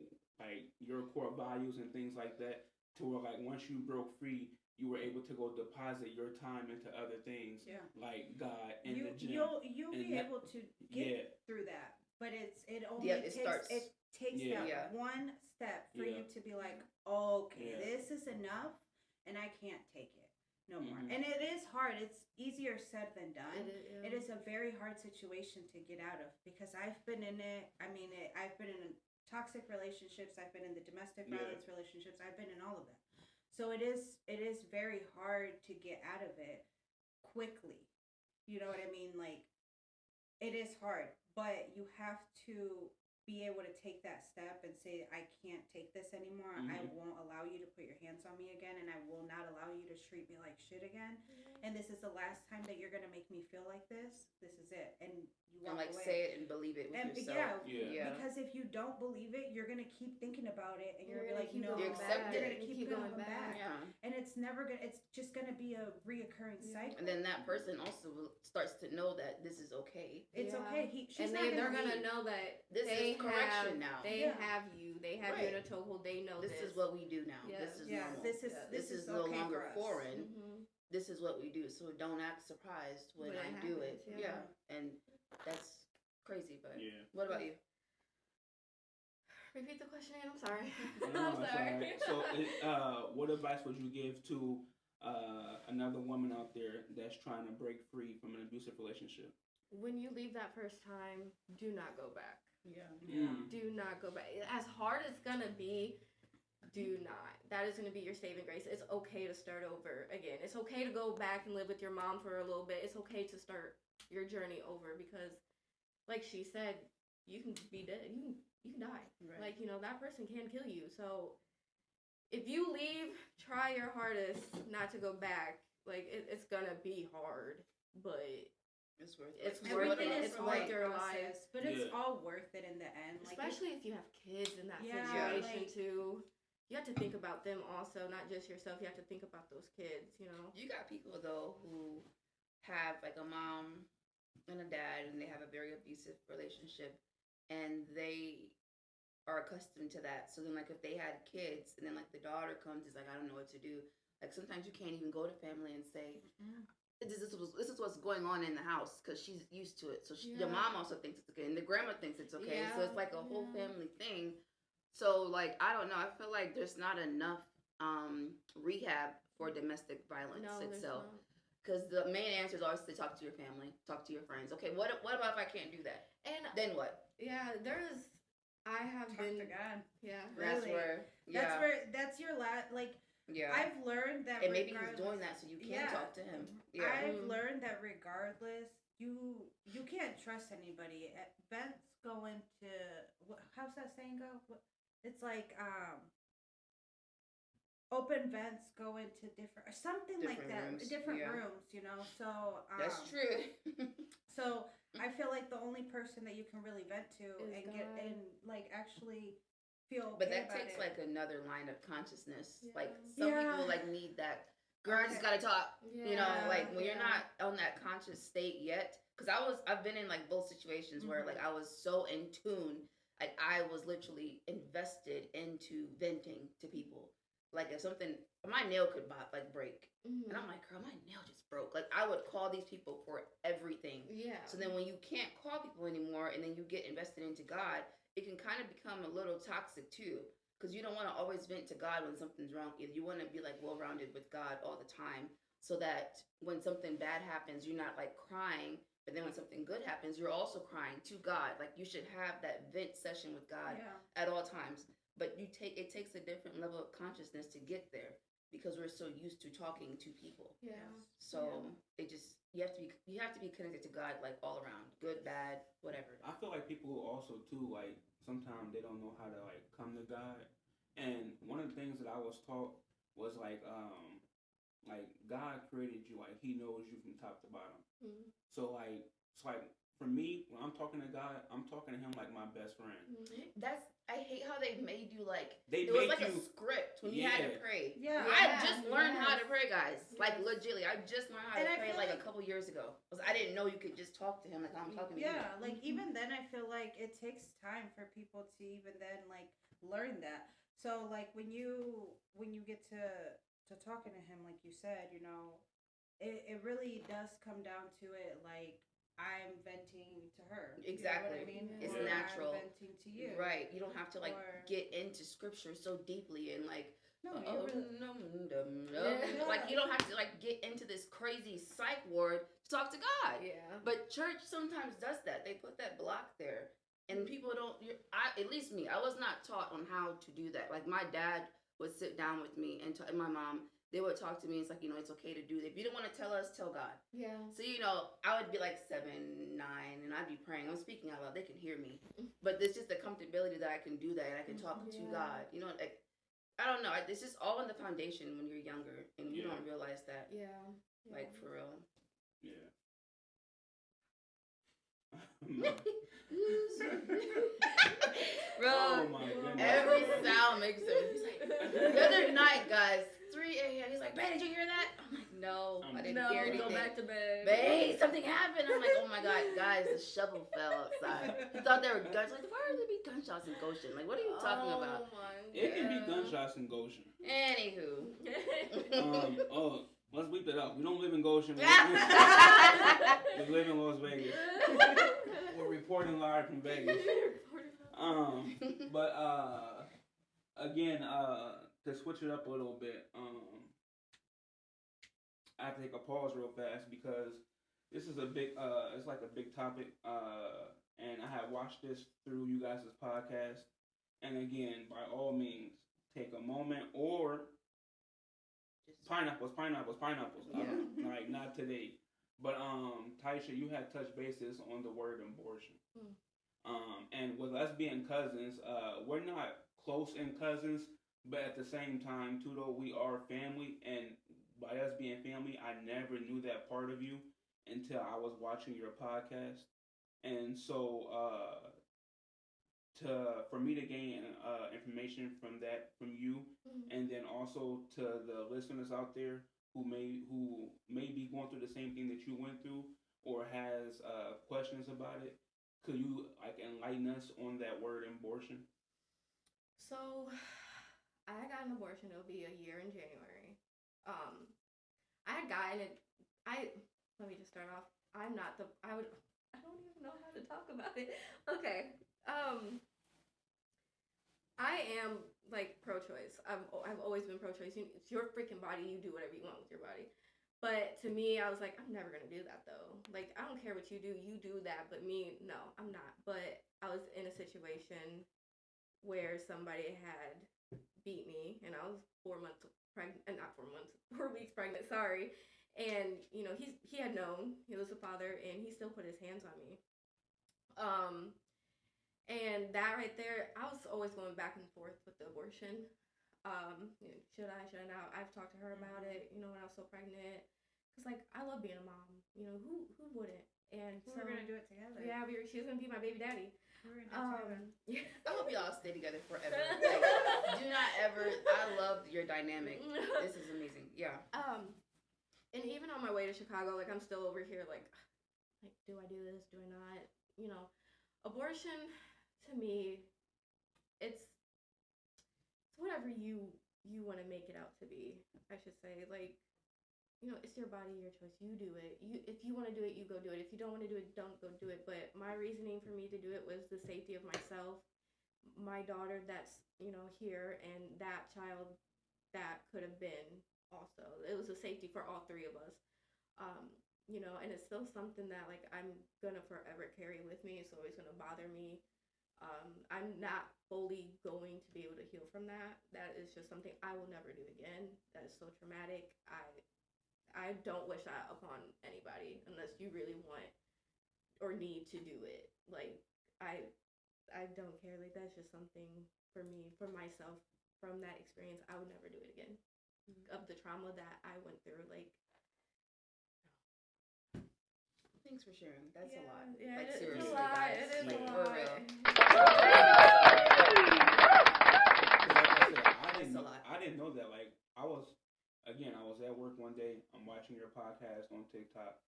your core values and things like that. To where like once you broke free, you were able to go deposit your time into other things, like God and the gym. You'll be able to get through that, but it takes that one step for you to be like, okay, this is enough, and I can't take it no more. And it is hard. It's easier said than done. It is a very hard situation to get out of, because I've been in it. I mean, I've been in toxic relationships, I've been in the domestic violence relationships, I've been in all of them. So it is very hard to get out of it quickly. You know what I mean? Like, it is hard, but you have to be able to take that step and say, I can't take this anymore. I won't allow you to put your hands on me again, and I will not allow you to treat me like shit again. And this is the last time that you're going to make me feel like this. This is it. And you walk away. Say it and believe it with yourself. Because if you don't believe it, you're going to keep thinking about it, and you're going to be like, no, you're going to keep going back. Yeah. And it's never going to, it's just going to be a reoccurring cycle. And then that person also starts to know that this is okay. It's okay. They're going to know that this is correction now. They have you. They have you in a chokehold. They know this is what we do now. Yeah. This is normal. This is no okay longer foreign. This is what we do. So don't act surprised when I do it. Yeah. And that's crazy. But what about you? Repeat the question again. I'm sorry. No, I'm sorry. So, what advice would you give to another woman out there that's trying to break free from an abusive relationship? when you leave that first time, do not go back. Yeah. Do not go back. As hard as it's gonna be, do not. That is gonna be your saving grace. It's okay to start over again. It's okay to go back and live with your mom for a little bit. It's okay to start your journey over because, like she said, you can be dead. You can die. Right. Like, that person can kill you. So if you leave, try your hardest not to go back. Like, it's gonna be hard, but it's worth it. It's Everything worth it. is It's all worth your process, life. but it's all worth it in the end. Like, especially if you have kids in that Yeah, situation like- too. You have to think about them also, not just yourself. You have to think about those kids, You got people though who have like a mom and a dad, and they have a very abusive relationship, and they are accustomed to that. So then, like, if they had kids, and then like the daughter comes, is like, I don't know what to do. Like sometimes you can't even go to family and say, this is what's going on in the house because she's used to it. So your mom also thinks it's okay, and the grandma thinks it's okay. So it's like a whole family thing. So like I don't know. I feel like there's not enough rehab for domestic violence itself. Because the main answer is always to talk to your family, talk to your friends. Okay, what about if I can't do that? And then what? Yeah, I have talk been. to God. Yeah, really. That's your like. Yeah. I've learned that. And maybe he's doing that so you can talk to him. Yeah. I've learned that regardless, you can't trust anybody. Vents go into how's that saying go? It's like open vents go into different like that, rooms. Different rooms. So that's true. So I feel like the only person that you can really vent to is and God. get and like actually feel. But okay that takes it. like another line of consciousness. Yeah. Like some people like need that. Girl, I just gotta talk. Yeah. Like when you're not on that conscious state yet. Because I've been in like both situations where like I was so in tune, like I was literally invested into venting to people. Like if something, my nail could break, and I'm like, girl, my nail just broke. Like I would call these people for everything. Yeah. So then when you can't call people anymore, and then you get invested into God, it can kind of become a little toxic too, because you don't want to always vent to God when something's wrong. You want to be like well-rounded with God all the time, so that when something bad happens, you're not like crying. But then when something good happens, you're also crying to God. Like you should have that vent session with God at all times. But it takes a different level of consciousness to get there because we're so used to talking to people. Yeah. So you have to be connected to God like all around, good, bad, whatever. I feel like people also too like sometimes they don't know how to like come to God. And one of the things that I was taught was like God created you, like He knows you from top to bottom. Mm-hmm. So like for me, when I'm talking to God, I'm talking to Him like my best friend. I hate how they made you like it was like a script when you had to pray. Yeah. I just learned how to pray, guys. Like legitimately, I just learned how to pray like a couple years ago. Because I didn't know you could just talk to Him like I'm talking to you. Yeah, like even then I feel like it takes time for people to even then like learn that. So like when you get to talking to Him, like you said, it really does come down to it like I'm venting to her. Exactly. You know what I mean? It's or natural. I'm venting to you. Right. You don't have to like get into scripture so deeply and like like you don't have to like get into this crazy psych ward to talk to God. Yeah. But church sometimes does that. They put that block there. And people don't at least me, I was not taught on how to do that. Like my dad would sit down with me and my mom, they would talk to me. It's like, it's okay to do that. If you don't want to tell us, tell God. Yeah. So, I would be like 7, 9, and I'd be praying. I'm speaking out loud. They can hear me. But there's just the comfortability that I can do that and I can talk to God. Like, I don't know. It's just all in the foundation when you're younger and you don't realize that. Yeah. Like, for real. Yeah. Bro, oh my goodness. Every sound makes him. He's like, the other night, guys, 3 a.m. He's like, "Babe, did you hear that?" I'm like, "No, I didn't hear anything." Go back to bed. Babe, something happened. I'm like, "Oh my God, guys, the shovel fell outside." He thought there were guns. Like, why would there be gunshots in Goshen? Like, what are you talking about? It can be gunshots in Goshen. Anywho. Let's bleep it up. We don't live in Goshen. We live in Las Vegas. We're reporting live from Vegas. But again, to switch it up a little bit, I have to take a pause real fast because this is a big it's like a big topic, and I have watched this through you guys' podcast. And again, by all means, take a moment or pineapples. Yeah. Like not today. But Taisha, you had touched bases on the word abortion. And with us being cousins, we're not close in cousins, but at the same time, too, though, we are family. And by us being family, I never knew that part of you until I was watching your podcast. And so, for me to gain information from you, and then also to the listeners out there who may be going through the same thing that you went through or has questions about it, could you like enlighten us on that word abortion? So, I got an abortion. It'll be a year in January. I had gotten it. Let me just start off. I don't even know how to talk about it. Okay. I am like pro-choice. I've always been pro-choice. It's your freaking body. You do whatever you want with your body. But to me, I was like, I'm never gonna do that though. Like, I don't care what you do that. But me, no, I'm not. But I was in a situation where somebody had beat me, and I was 4 months pregnant. Not 4 months, 4 weeks pregnant. Sorry. And he had known. He was a father, and he still put his hands on me. And that right there, I was always going back and forth with the abortion. Should I not? I've talked to her about it, when I was so pregnant. Because, like, I love being a mom. Who wouldn't? And we're going to do it together. Yeah, she's going to be my baby daddy. We're going to do it together. I hope y'all stay together forever. Like, do not ever. I love your dynamic. This is amazing. Yeah. And even on my way to Chicago, like, I'm still over here, like, do I do this? Do I not? Abortion, to me, it's whatever you want to make it out to be, I should say. Like, it's your body, your choice. You do it. If you want to do it, you go do it. If you don't want to do it, don't go do it. But my reasoning for me to do it was the safety of myself, my daughter that's, here, and that child that could have been also. It was a safety for all three of us. And it's still something that, like, I'm going to forever carry with me. It's always going to bother me. I'm not fully going to be able to heal from that. That is just something I will never do again. That is so traumatic. I don't wish that upon anybody unless you really want or need to do it. Like, I don't care. Like, that's just something for me, for myself, from that experience. I would never do it again. Of the trauma that I went through, like, thanks for sharing. That's a lot. Yeah, like, seriously, it's a lot. Guys. It is like, a lot. For real. I didn't know that. Like, I was at work one day. I'm watching your podcast on TikTok,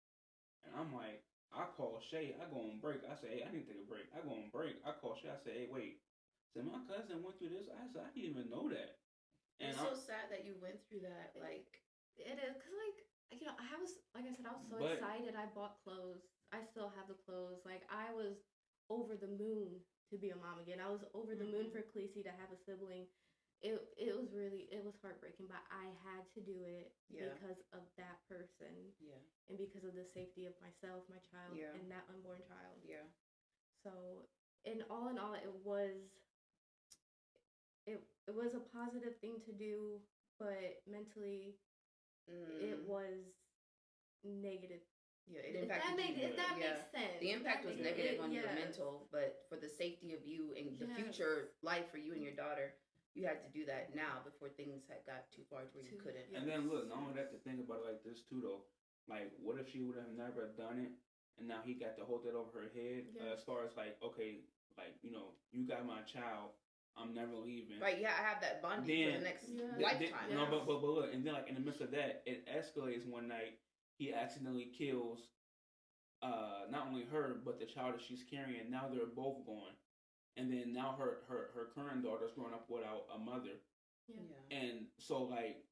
and I'm like, I call Shay. I go on break. I say, hey, I need to take a break. I go on break. I call Shay. I say, hey, wait. So my cousin went through this. I said, I didn't even know that. And it's so sad that you went through that. Like, it is, because, like, I was, like I said, I was so excited. I bought clothes. I still have the clothes. Like, I was over the moon to be a mom again. I was over the moon for Khaleesi to have a sibling. It was heartbreaking, but I had to do it because of that person. Yeah. And because of the safety of myself, my child, and that unborn child. Yeah. So, in all, it was a positive thing to do, but mentally, it was negative. Yeah, it impacted you. If that makes sense. The impact was negative on your mental, but for the safety of you and the future life for you and your daughter, you had to do that now before things had got too far to where you couldn't. And then look, not only that, to think about it like this too, though. Like, what if she would have never done it, and now he got to hold that over her head? As far as like, okay, like, you got my child. I'm never leaving. Right, I have that bonding for the next lifetime. No, but look, and then like in the midst of that, it escalates one night. He accidentally kills not only her, but the child that she's carrying. Now they're both gone. And then now her current daughter's growing up without a mother. Yeah. And so, like,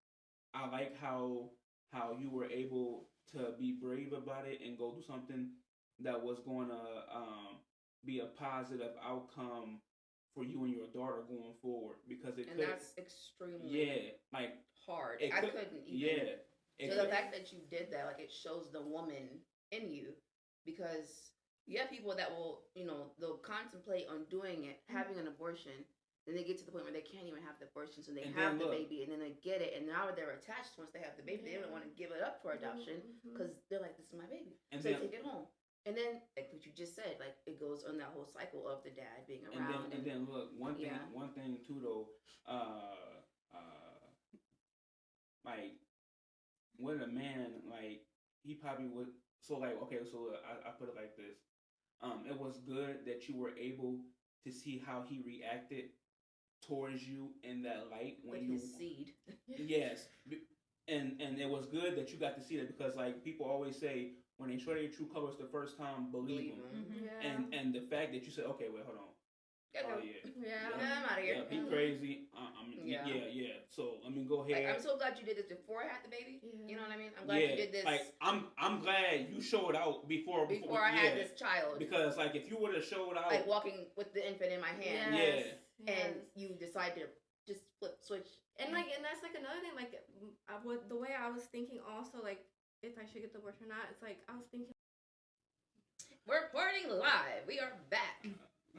I like how you were able to be brave about it and go do something that was going to be a positive outcome for you and your daughter going forward, because that's extremely hard. I couldn't even. So the fact that you did that, like, it shows the woman in you, because you have people that will, they'll contemplate on doing it, having an abortion. Then they get to the point where they can't even have the abortion, so they have the baby, and then they get it, and now they're attached once they have the baby. They don't want to give it up for adoption because they're like, this is my baby. And so they take it home. And then, like what you just said, like it goes on that whole cycle of the dad being around. And then look, one thing too though, like with a man, like he probably would. So like, okay, so I put it like this. It was good that you were able to see how he reacted towards you in that light when with his seed. Yes, and it was good that you got to see that, because like people always say, when they show their true colors the first time, believe them. Yeah. And the fact that you said, okay, wait, hold on. Oh yeah. I'm out of here. Yeah, be crazy. Yeah. So let me go ahead. Like, I'm so glad you did this before I had the baby. Yeah. You know what I mean? I'm glad you did this. Like I'm glad you showed out before I had this child. Because like if you would have showed out, like walking with the infant in my hand. Yes. And you decide to just switch. And that's like another thing. Like the way I was thinking also, like if I should get the abortion or not. It's like I was thinking. We're reporting live. We are back.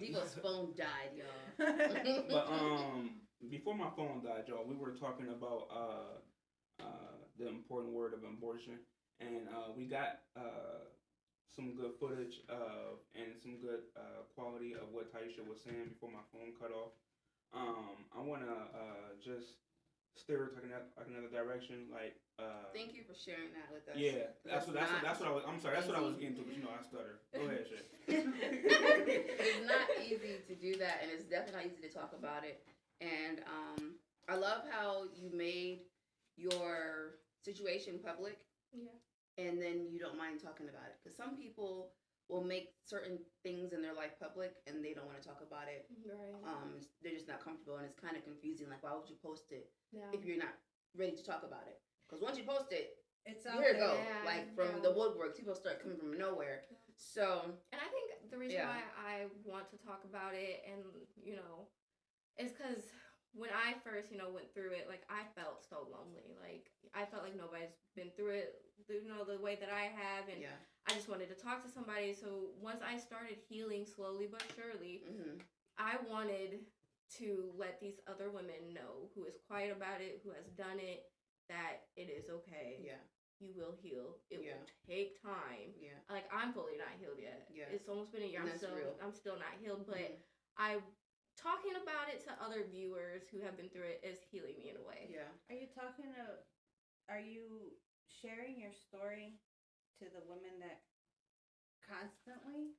Devo's phone died, y'all. But before my phone died, y'all, we were talking about the important word of abortion, and we got some good footage and some good quality of what Taisha was saying before my phone cut off. I want to just steer it like another direction, like. Thank you for sharing that with us. Yeah, that's what I was. I'm sorry, that's what I was getting to, but I stutter. Go ahead, Shay. It's not easy to do that, and it's definitely not easy to talk about it. And I love how you made your situation public. Yeah. And then you don't mind talking about it, because some people will make certain things in their life public and they don't want to talk about it. Right. They're just not comfortable, and it's kind of confusing. Like, why would you post it if you're not ready to talk about it? Because once you post it, it's out here it there. go. Like from the woodworks, people start coming from nowhere. So, and I think the reason why I want to talk about it, and is because when I first went through it, like I felt so lonely. Like I felt like nobody's been through it, the way that I have, and I just wanted to talk to somebody. So once I started healing slowly but surely, I wanted to let these other women know who is quiet about it, who has done it, that it is okay. Yeah. You will heal. It will take time. Yeah. Like I'm fully not healed yet. Yeah. It's almost been a year. I'm still not healed, but talking about it to other viewers who have been through it is healing me in a way. Yeah. Are you sharing your story to the women that constantly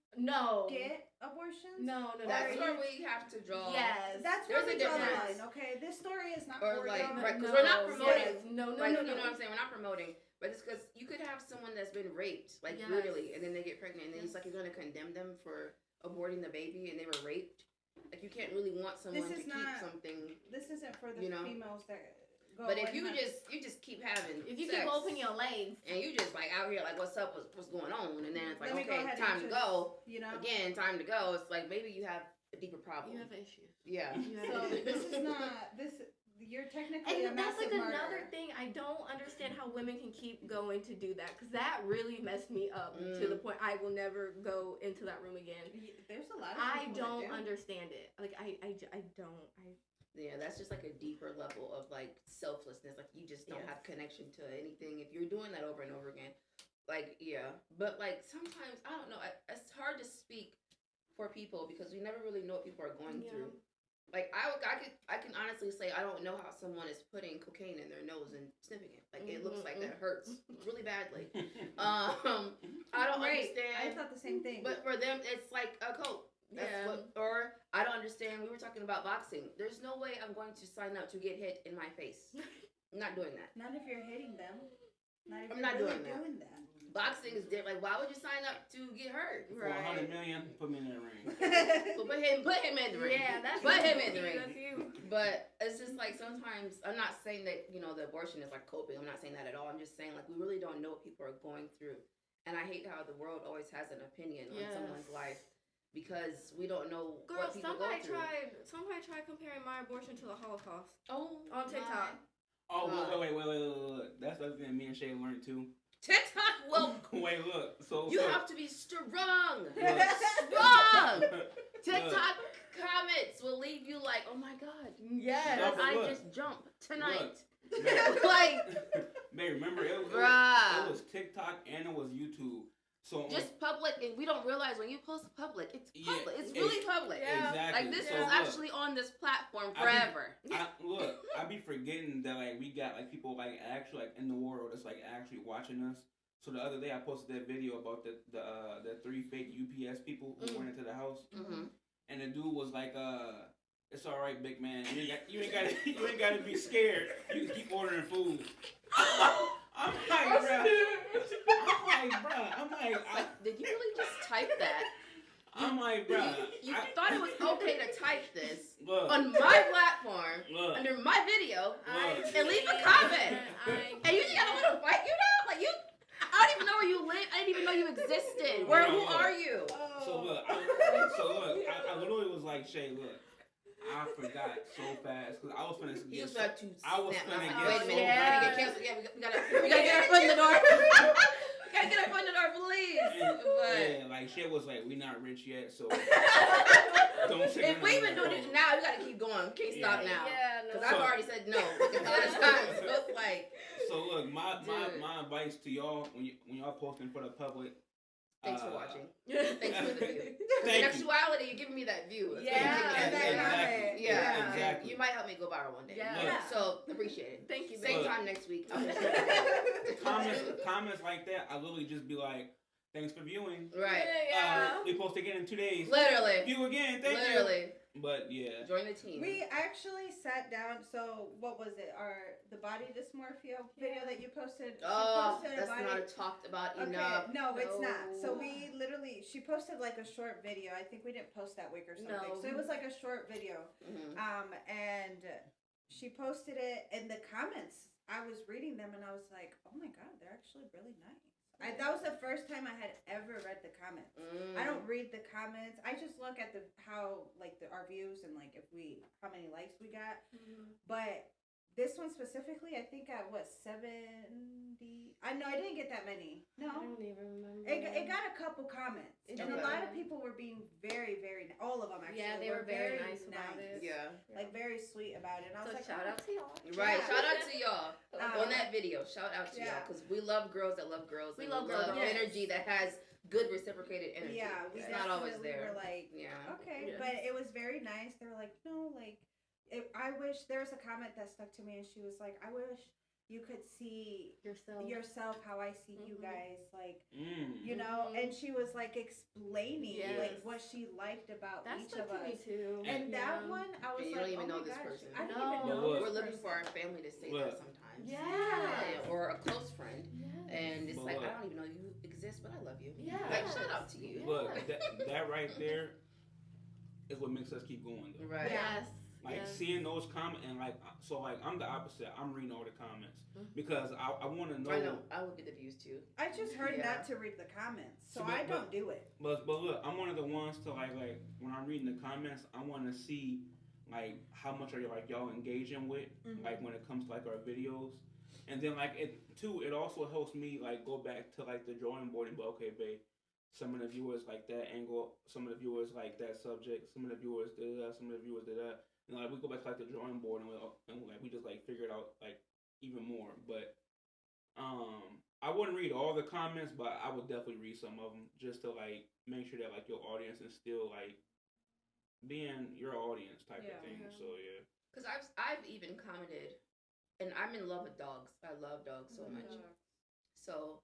get abortions? No. That's where we have to draw. Yes. That's where we draw the line. Okay, this story is not for like, you. right, because we're not promoting. Yes. No. You know what I'm saying? We're not promoting. But it's because you could have someone that's been raped, like brutally, and then they get pregnant, and then it's like you're going to condemn them for aborting the baby and they were raped. Like you can't really want someone to keep something. This isn't for the females that go. But if you just keep having, if you sex, keep opening your legs, and you just like out here like what's up, what's going on, and then it's like okay, time to go. Again, time to go. It's like maybe you have a deeper problem. You have issues. Yeah. So this is not this. You're technically and a massive that's like murderer. Another thing. I don't understand how women can keep going to do that, because that really messed me up to the point I will never go into that room again. There's a lot of I don't understand it. Like I don't. Yeah, that's just like a deeper level of like selflessness. Like you just don't have connection to anything if you're doing that over and over again. Like but like sometimes I don't know. It's hard to speak for people because we never really know what people are going through. Like I can honestly say I don't know how someone is putting cocaine in their nose and sniffing it. Like it looks like that hurts really badly. I don't understand. I thought the same thing. But for them, it's like a coke. Or I don't understand. We were talking about boxing. There's no way I'm going to sign up to get hit in my face. I'm not doing that. Not if you're hitting them. I'm not doing that. Boxing is different. Like, why would you sign up to get hurt? For $100 million, put me in that ring. Well, put him in the ring. Yeah, that's put him in the ring. That's you. But it's just like sometimes I'm not saying that the abortion is like coping. I'm not saying that at all. I'm just saying like we really don't know what people are going through, and I hate how the world always has an opinion on someone's life because we don't know what people go through. Somebody tried comparing my abortion to the Holocaust. Oh, on TikTok. Oh, wait. That's the other thing me and Shay learned too. TikTok will. Wait, look. So You look. have to be strong. Look. Strong. TikTok comments will leave you like, oh my god, Yes. No, but I look. just jumped tonight. Look. Like, Man, remember it bruh. was TikTok and it was YouTube. So just public, and we don't realize when you post public, it's Yeah, public. It's really public. Yeah. Exactly. Like this So is look, actually on this platform forever. I be forgetting that like we got like people like actually like in the world that's like actually watching us. So the other day I posted that video about the 3 fake UPS people who went into the house, and the dude was like, "It's all right, big man. You ain't got to be scared. You can keep ordering food." I'm like, did you really just type that? I'm like, bro. You thought it was okay to type this Look, on my platform look, under my video look. and leave a comment, and you just gotta want to fight? You know, like you. I don't even know where you live. I didn't even know you existed. Who are you? So look, I literally was like, Shay, look, I forgot so fast because I was finna get. He was about to I was snap. finna I'm get like, wait a so minute. bad. We gotta get canceled. Yeah, we gotta get our foot in the door. We gotta get our foot in the door, please. Yeah, like Shay was like, we not rich yet, so don't say If we even do this now, we gotta keep going. Can't stop now. Yeah, no. Because I've already said no like a lot of times. So it's like, So look, my Dude. advice to y'all when y'all posting for the public. thanks for watching. Thanks for the view. Thank you. Sexuality, you're giving me that view. That's Yeah, what you're giving me that exactly. view. Yeah, Yeah, exactly. You might help me go viral one day. Yeah. So appreciate it. Thank you. Same Look. time next week. Comments like that, I literally just be like, thanks for viewing. Right. We post again in 2 days. Literally. View again, thank you. Literally. But yeah. Join the team. We actually sat down. So what was it? The body dysmorphia video that you posted. Oh, she posted that's body. not talked about Okay, enough. no, it's not. So No. she posted like a short video. I think we didn't post that week or something. No. So it was like a short video. Mhm. And she posted it, and the comments, I was reading them, and I was like, oh my god, they're actually really nice. That was the first time I had ever read the comments. I don't read the comments. I just look at our views and like how many likes we got. But this one specifically, I think at 70. I didn't get that many. I No, don't even remember. it got a couple comments, and a lot of people were being very, very. All of them actually. Yeah, they were very nice about it. Yeah. Like very sweet about it. And I was So like, shout out to y'all. Right. Yeah. Shout out to y'all on Um, that video. Shout out to y'all yeah. because we love girls that love girls. We and love girls that love energy that has good reciprocated energy. Yeah, we it's not always definitely there. were like, Yeah. okay, Yes. but it was very nice. They were like, no, like, I wish there was a comment that stuck to me, and she was like, I wish you could see yourself how I see you guys, like, you know. And she was like explaining like what she liked about That each stuck of to us. me too. And that one, I was And you like, don't even oh know my this gosh, person. I don't No. even know. Look. this We're looking person. for our family to say Look. that sometimes. Yeah. Or a close friend. Yes. And it's But like, look. I don't even know you exist, but I love you. Yeah. Like, shout out to you. Look, that right there is what makes us keep going though. Right. Yes. Like yes. seeing those comments and like so like I'm the opposite. I'm reading all the comments because I want to know. I know. I look at the views too. I just heard Yeah. not to read the comments, so But- I don't do it. But look, I'm one of the ones to like when I'm reading the comments, I want to see like how much are y'all engaging with like when it comes to like our videos, and then like it also helps me like go back to like the drawing board and be okay, babe. Some of the viewers like that angle, some of the viewers like that subject, some of the viewers did that, some of the viewers did that. And like we go back to like the drawing board and we just like figure it out like even more. But I wouldn't read all the comments, but I would definitely read some of them just to like make sure that like your audience is still like being your audience type of thing. So yeah. Because I've even commented, and I'm in love with dogs. I love dogs so much. So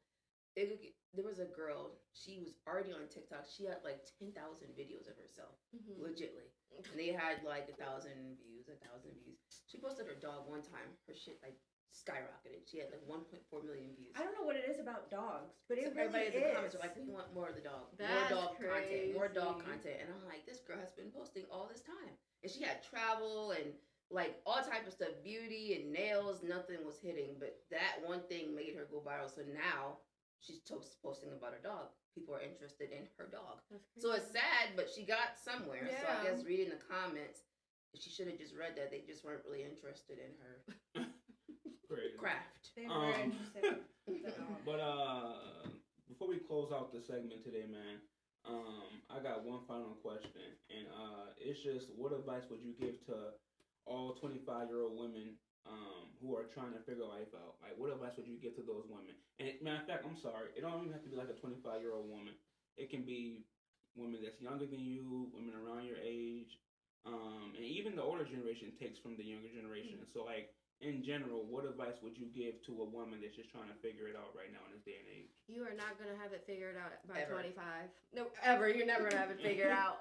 there was a girl. She was already on TikTok. She had like 10,000 videos of herself, legitly. And they had like 1,000 views, 1,000 views. She posted her dog one time. Her shit like skyrocketed. She had like 1.4 million views. I don't know what it is about dogs, but it So really everybody is. in the comments are like, we want more of the dog. That's more dog content. More dog crazy. content. And I'm like, this girl has been posting all this time. And she had travel and like all type of stuff, beauty and nails, nothing was hitting. But that one thing made her go viral. So now she's posting about her dog. People are interested in her dog. So it's sad, but she got somewhere. So I Yeah. guess reading the comments, she should have just read that. They just weren't really interested in her Crazy. craft. They were very interested. But before we close out the segment today, man, I got one final question, and it's just, what advice would you give to all 25-year-old women who are trying to figure life out? Like, what advice would you give to those women? And matter of fact, I'm sorry, it don't even have to be like a 25-year-old woman. It can be women that's younger than you, women around your age, and even the older generation takes from the younger generation. So, like, in general, what advice would you give to a woman that's just trying to figure it out right now in this day and age? You are not gonna have it figured out by Ever. 25. No, ever. You're never gonna have it figured out.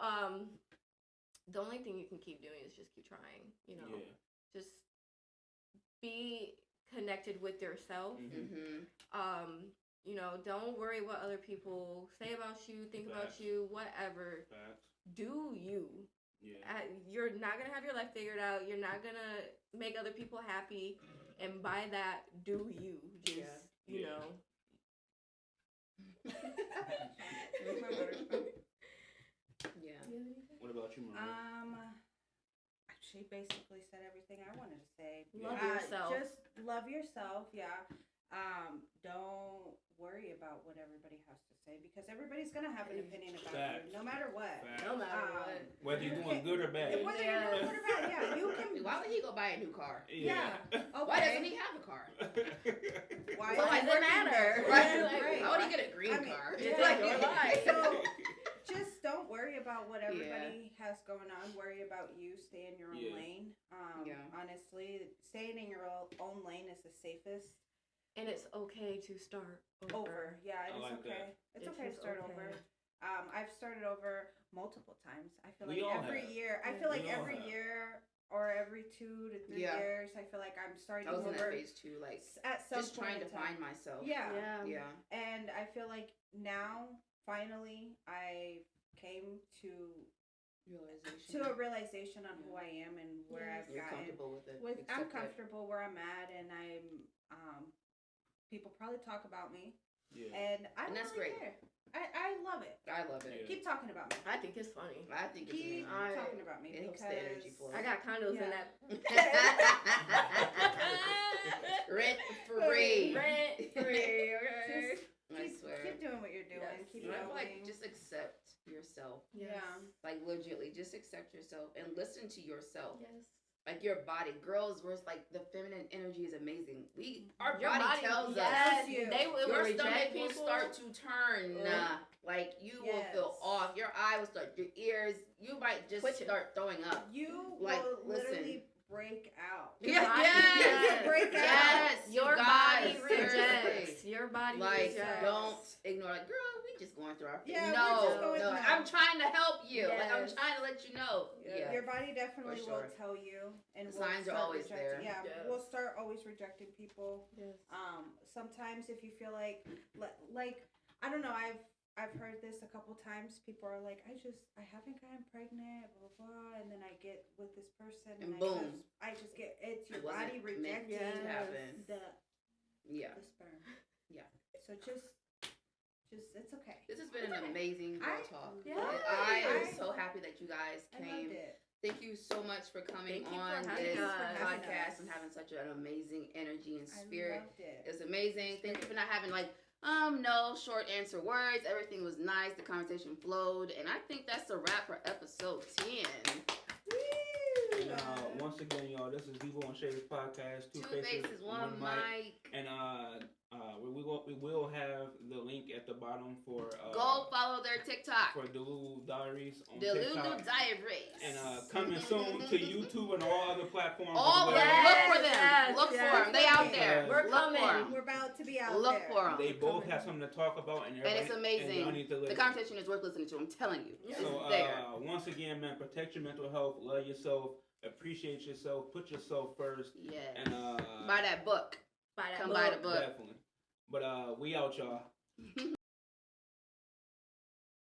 The only thing you can keep doing is just keep trying. You know, just be connected with yourself. Mm-hmm. You know, don't worry what other people say about you, think about you, whatever. Do you. Yeah. You're not gonna have your life figured out. You're not gonna make other people happy, and by that, do you just you know? Yeah. What about you, Maria? She basically said everything I wanted to say. Love yourself. Just love yourself. Yeah. Don't worry about what everybody has to say, because everybody's gonna have an opinion about you, no matter what. No matter what. Whether you're doing good or bad. Whether you're doing good or bad, yeah. You can. Why would he go buy a new car? Yeah. Okay. Why doesn't he have a car? Why does it matter? Right. Right. Why would he get a green car? It's Yeah. like your life. So just don't worry about what everybody has going on. Worry about you. Stay in your own lane. Honestly, staying in your own lane is the safest. And it's okay to start over. Yeah, it's like okay. that. It's okay to start over. I've started over multiple times. I feel We like all every have. year. I feel like every year or every 2 to 3 years, I feel like I'm starting I was over. in that phase too, like At some just point trying to in time. find myself. Yeah. Yeah. And I feel like now, finally, I came to a realization on who I am and where I've You're gotten. comfortable with it. I'm Accept it. comfortable where I'm at, and I'm. People probably talk about me, and I don't that's really great. care. I love it. I love it. Keep talking about me. I think it's funny. I think it's Keep amazing. talking about me It helps because the energy flow. I got condos in that. Rent free. Rent free. Okay. I swear. Keep doing what you're doing. Yes. Keep You know, going. like just accept yourself. Yes. Like legitimately, just accept yourself and listen to yourself. Yes. Like your body, girls, were like the feminine energy is amazing. Our Your body tells yes, us. they will Your reject stomach will people. start to turn. Like you will feel off. Your eye will start. Your ears. You might just start throwing up. You Like, will listen. literally break out. Your body- Yes. Break out. Yes. Your you body guys, rejects. seriously. Your body Like, rejects. don't ignore. Like, girl, we just going through our. Yeah, no, we're just going no. through- I'm trying to help you. Like, I'm Yes. trying to let you know. Yeah. Your body definitely For sure. will tell you, and The we'll signs are start always rejecting. there. Yeah, Yes. we'll start always rejecting people. Yes. Sometimes if you feel like I don't know, I've heard this a couple times. People are like, I haven't gotten pregnant, blah blah blah, and then I get with this person, And boom. I just get it's your It wasn't body meant rejecting to happen. the sperm. Yeah. So just it's okay. This has been an amazing girl talk. Yeah. I am I- so happy that you guys I came. loved it. Thank you so much for coming Thank you for on having this us. podcast and having such an amazing energy and spirit. I loved it. It's amazing. Thank you for not having no short answer words. Everything was nice. The conversation flowed, and I think that's a wrap for episode 10. And once again, y'all, this is Devo and Shades podcast. Two faces, one mic. And we will have the link at the bottom for Go follow their TikTok. for Delulu Diaries on Delulu TikTok. Diaries. And coming soon to YouTube and all other platforms. All as of well. them. Look for them. Yes, Look yes. for them. They out there. We're Look coming. for them. We're about to be out Look there. for them. They both have something to talk about, and And it's everybody- amazing. and y'all need to The listen. conversation is worth listening to. I'm telling you. It's So there. once again, man, protect your mental health, love yourself, appreciate yourself, put yourself first, Yes. and Buy that book. Buy that Come book. buy the book. definitely. But we out, y'all.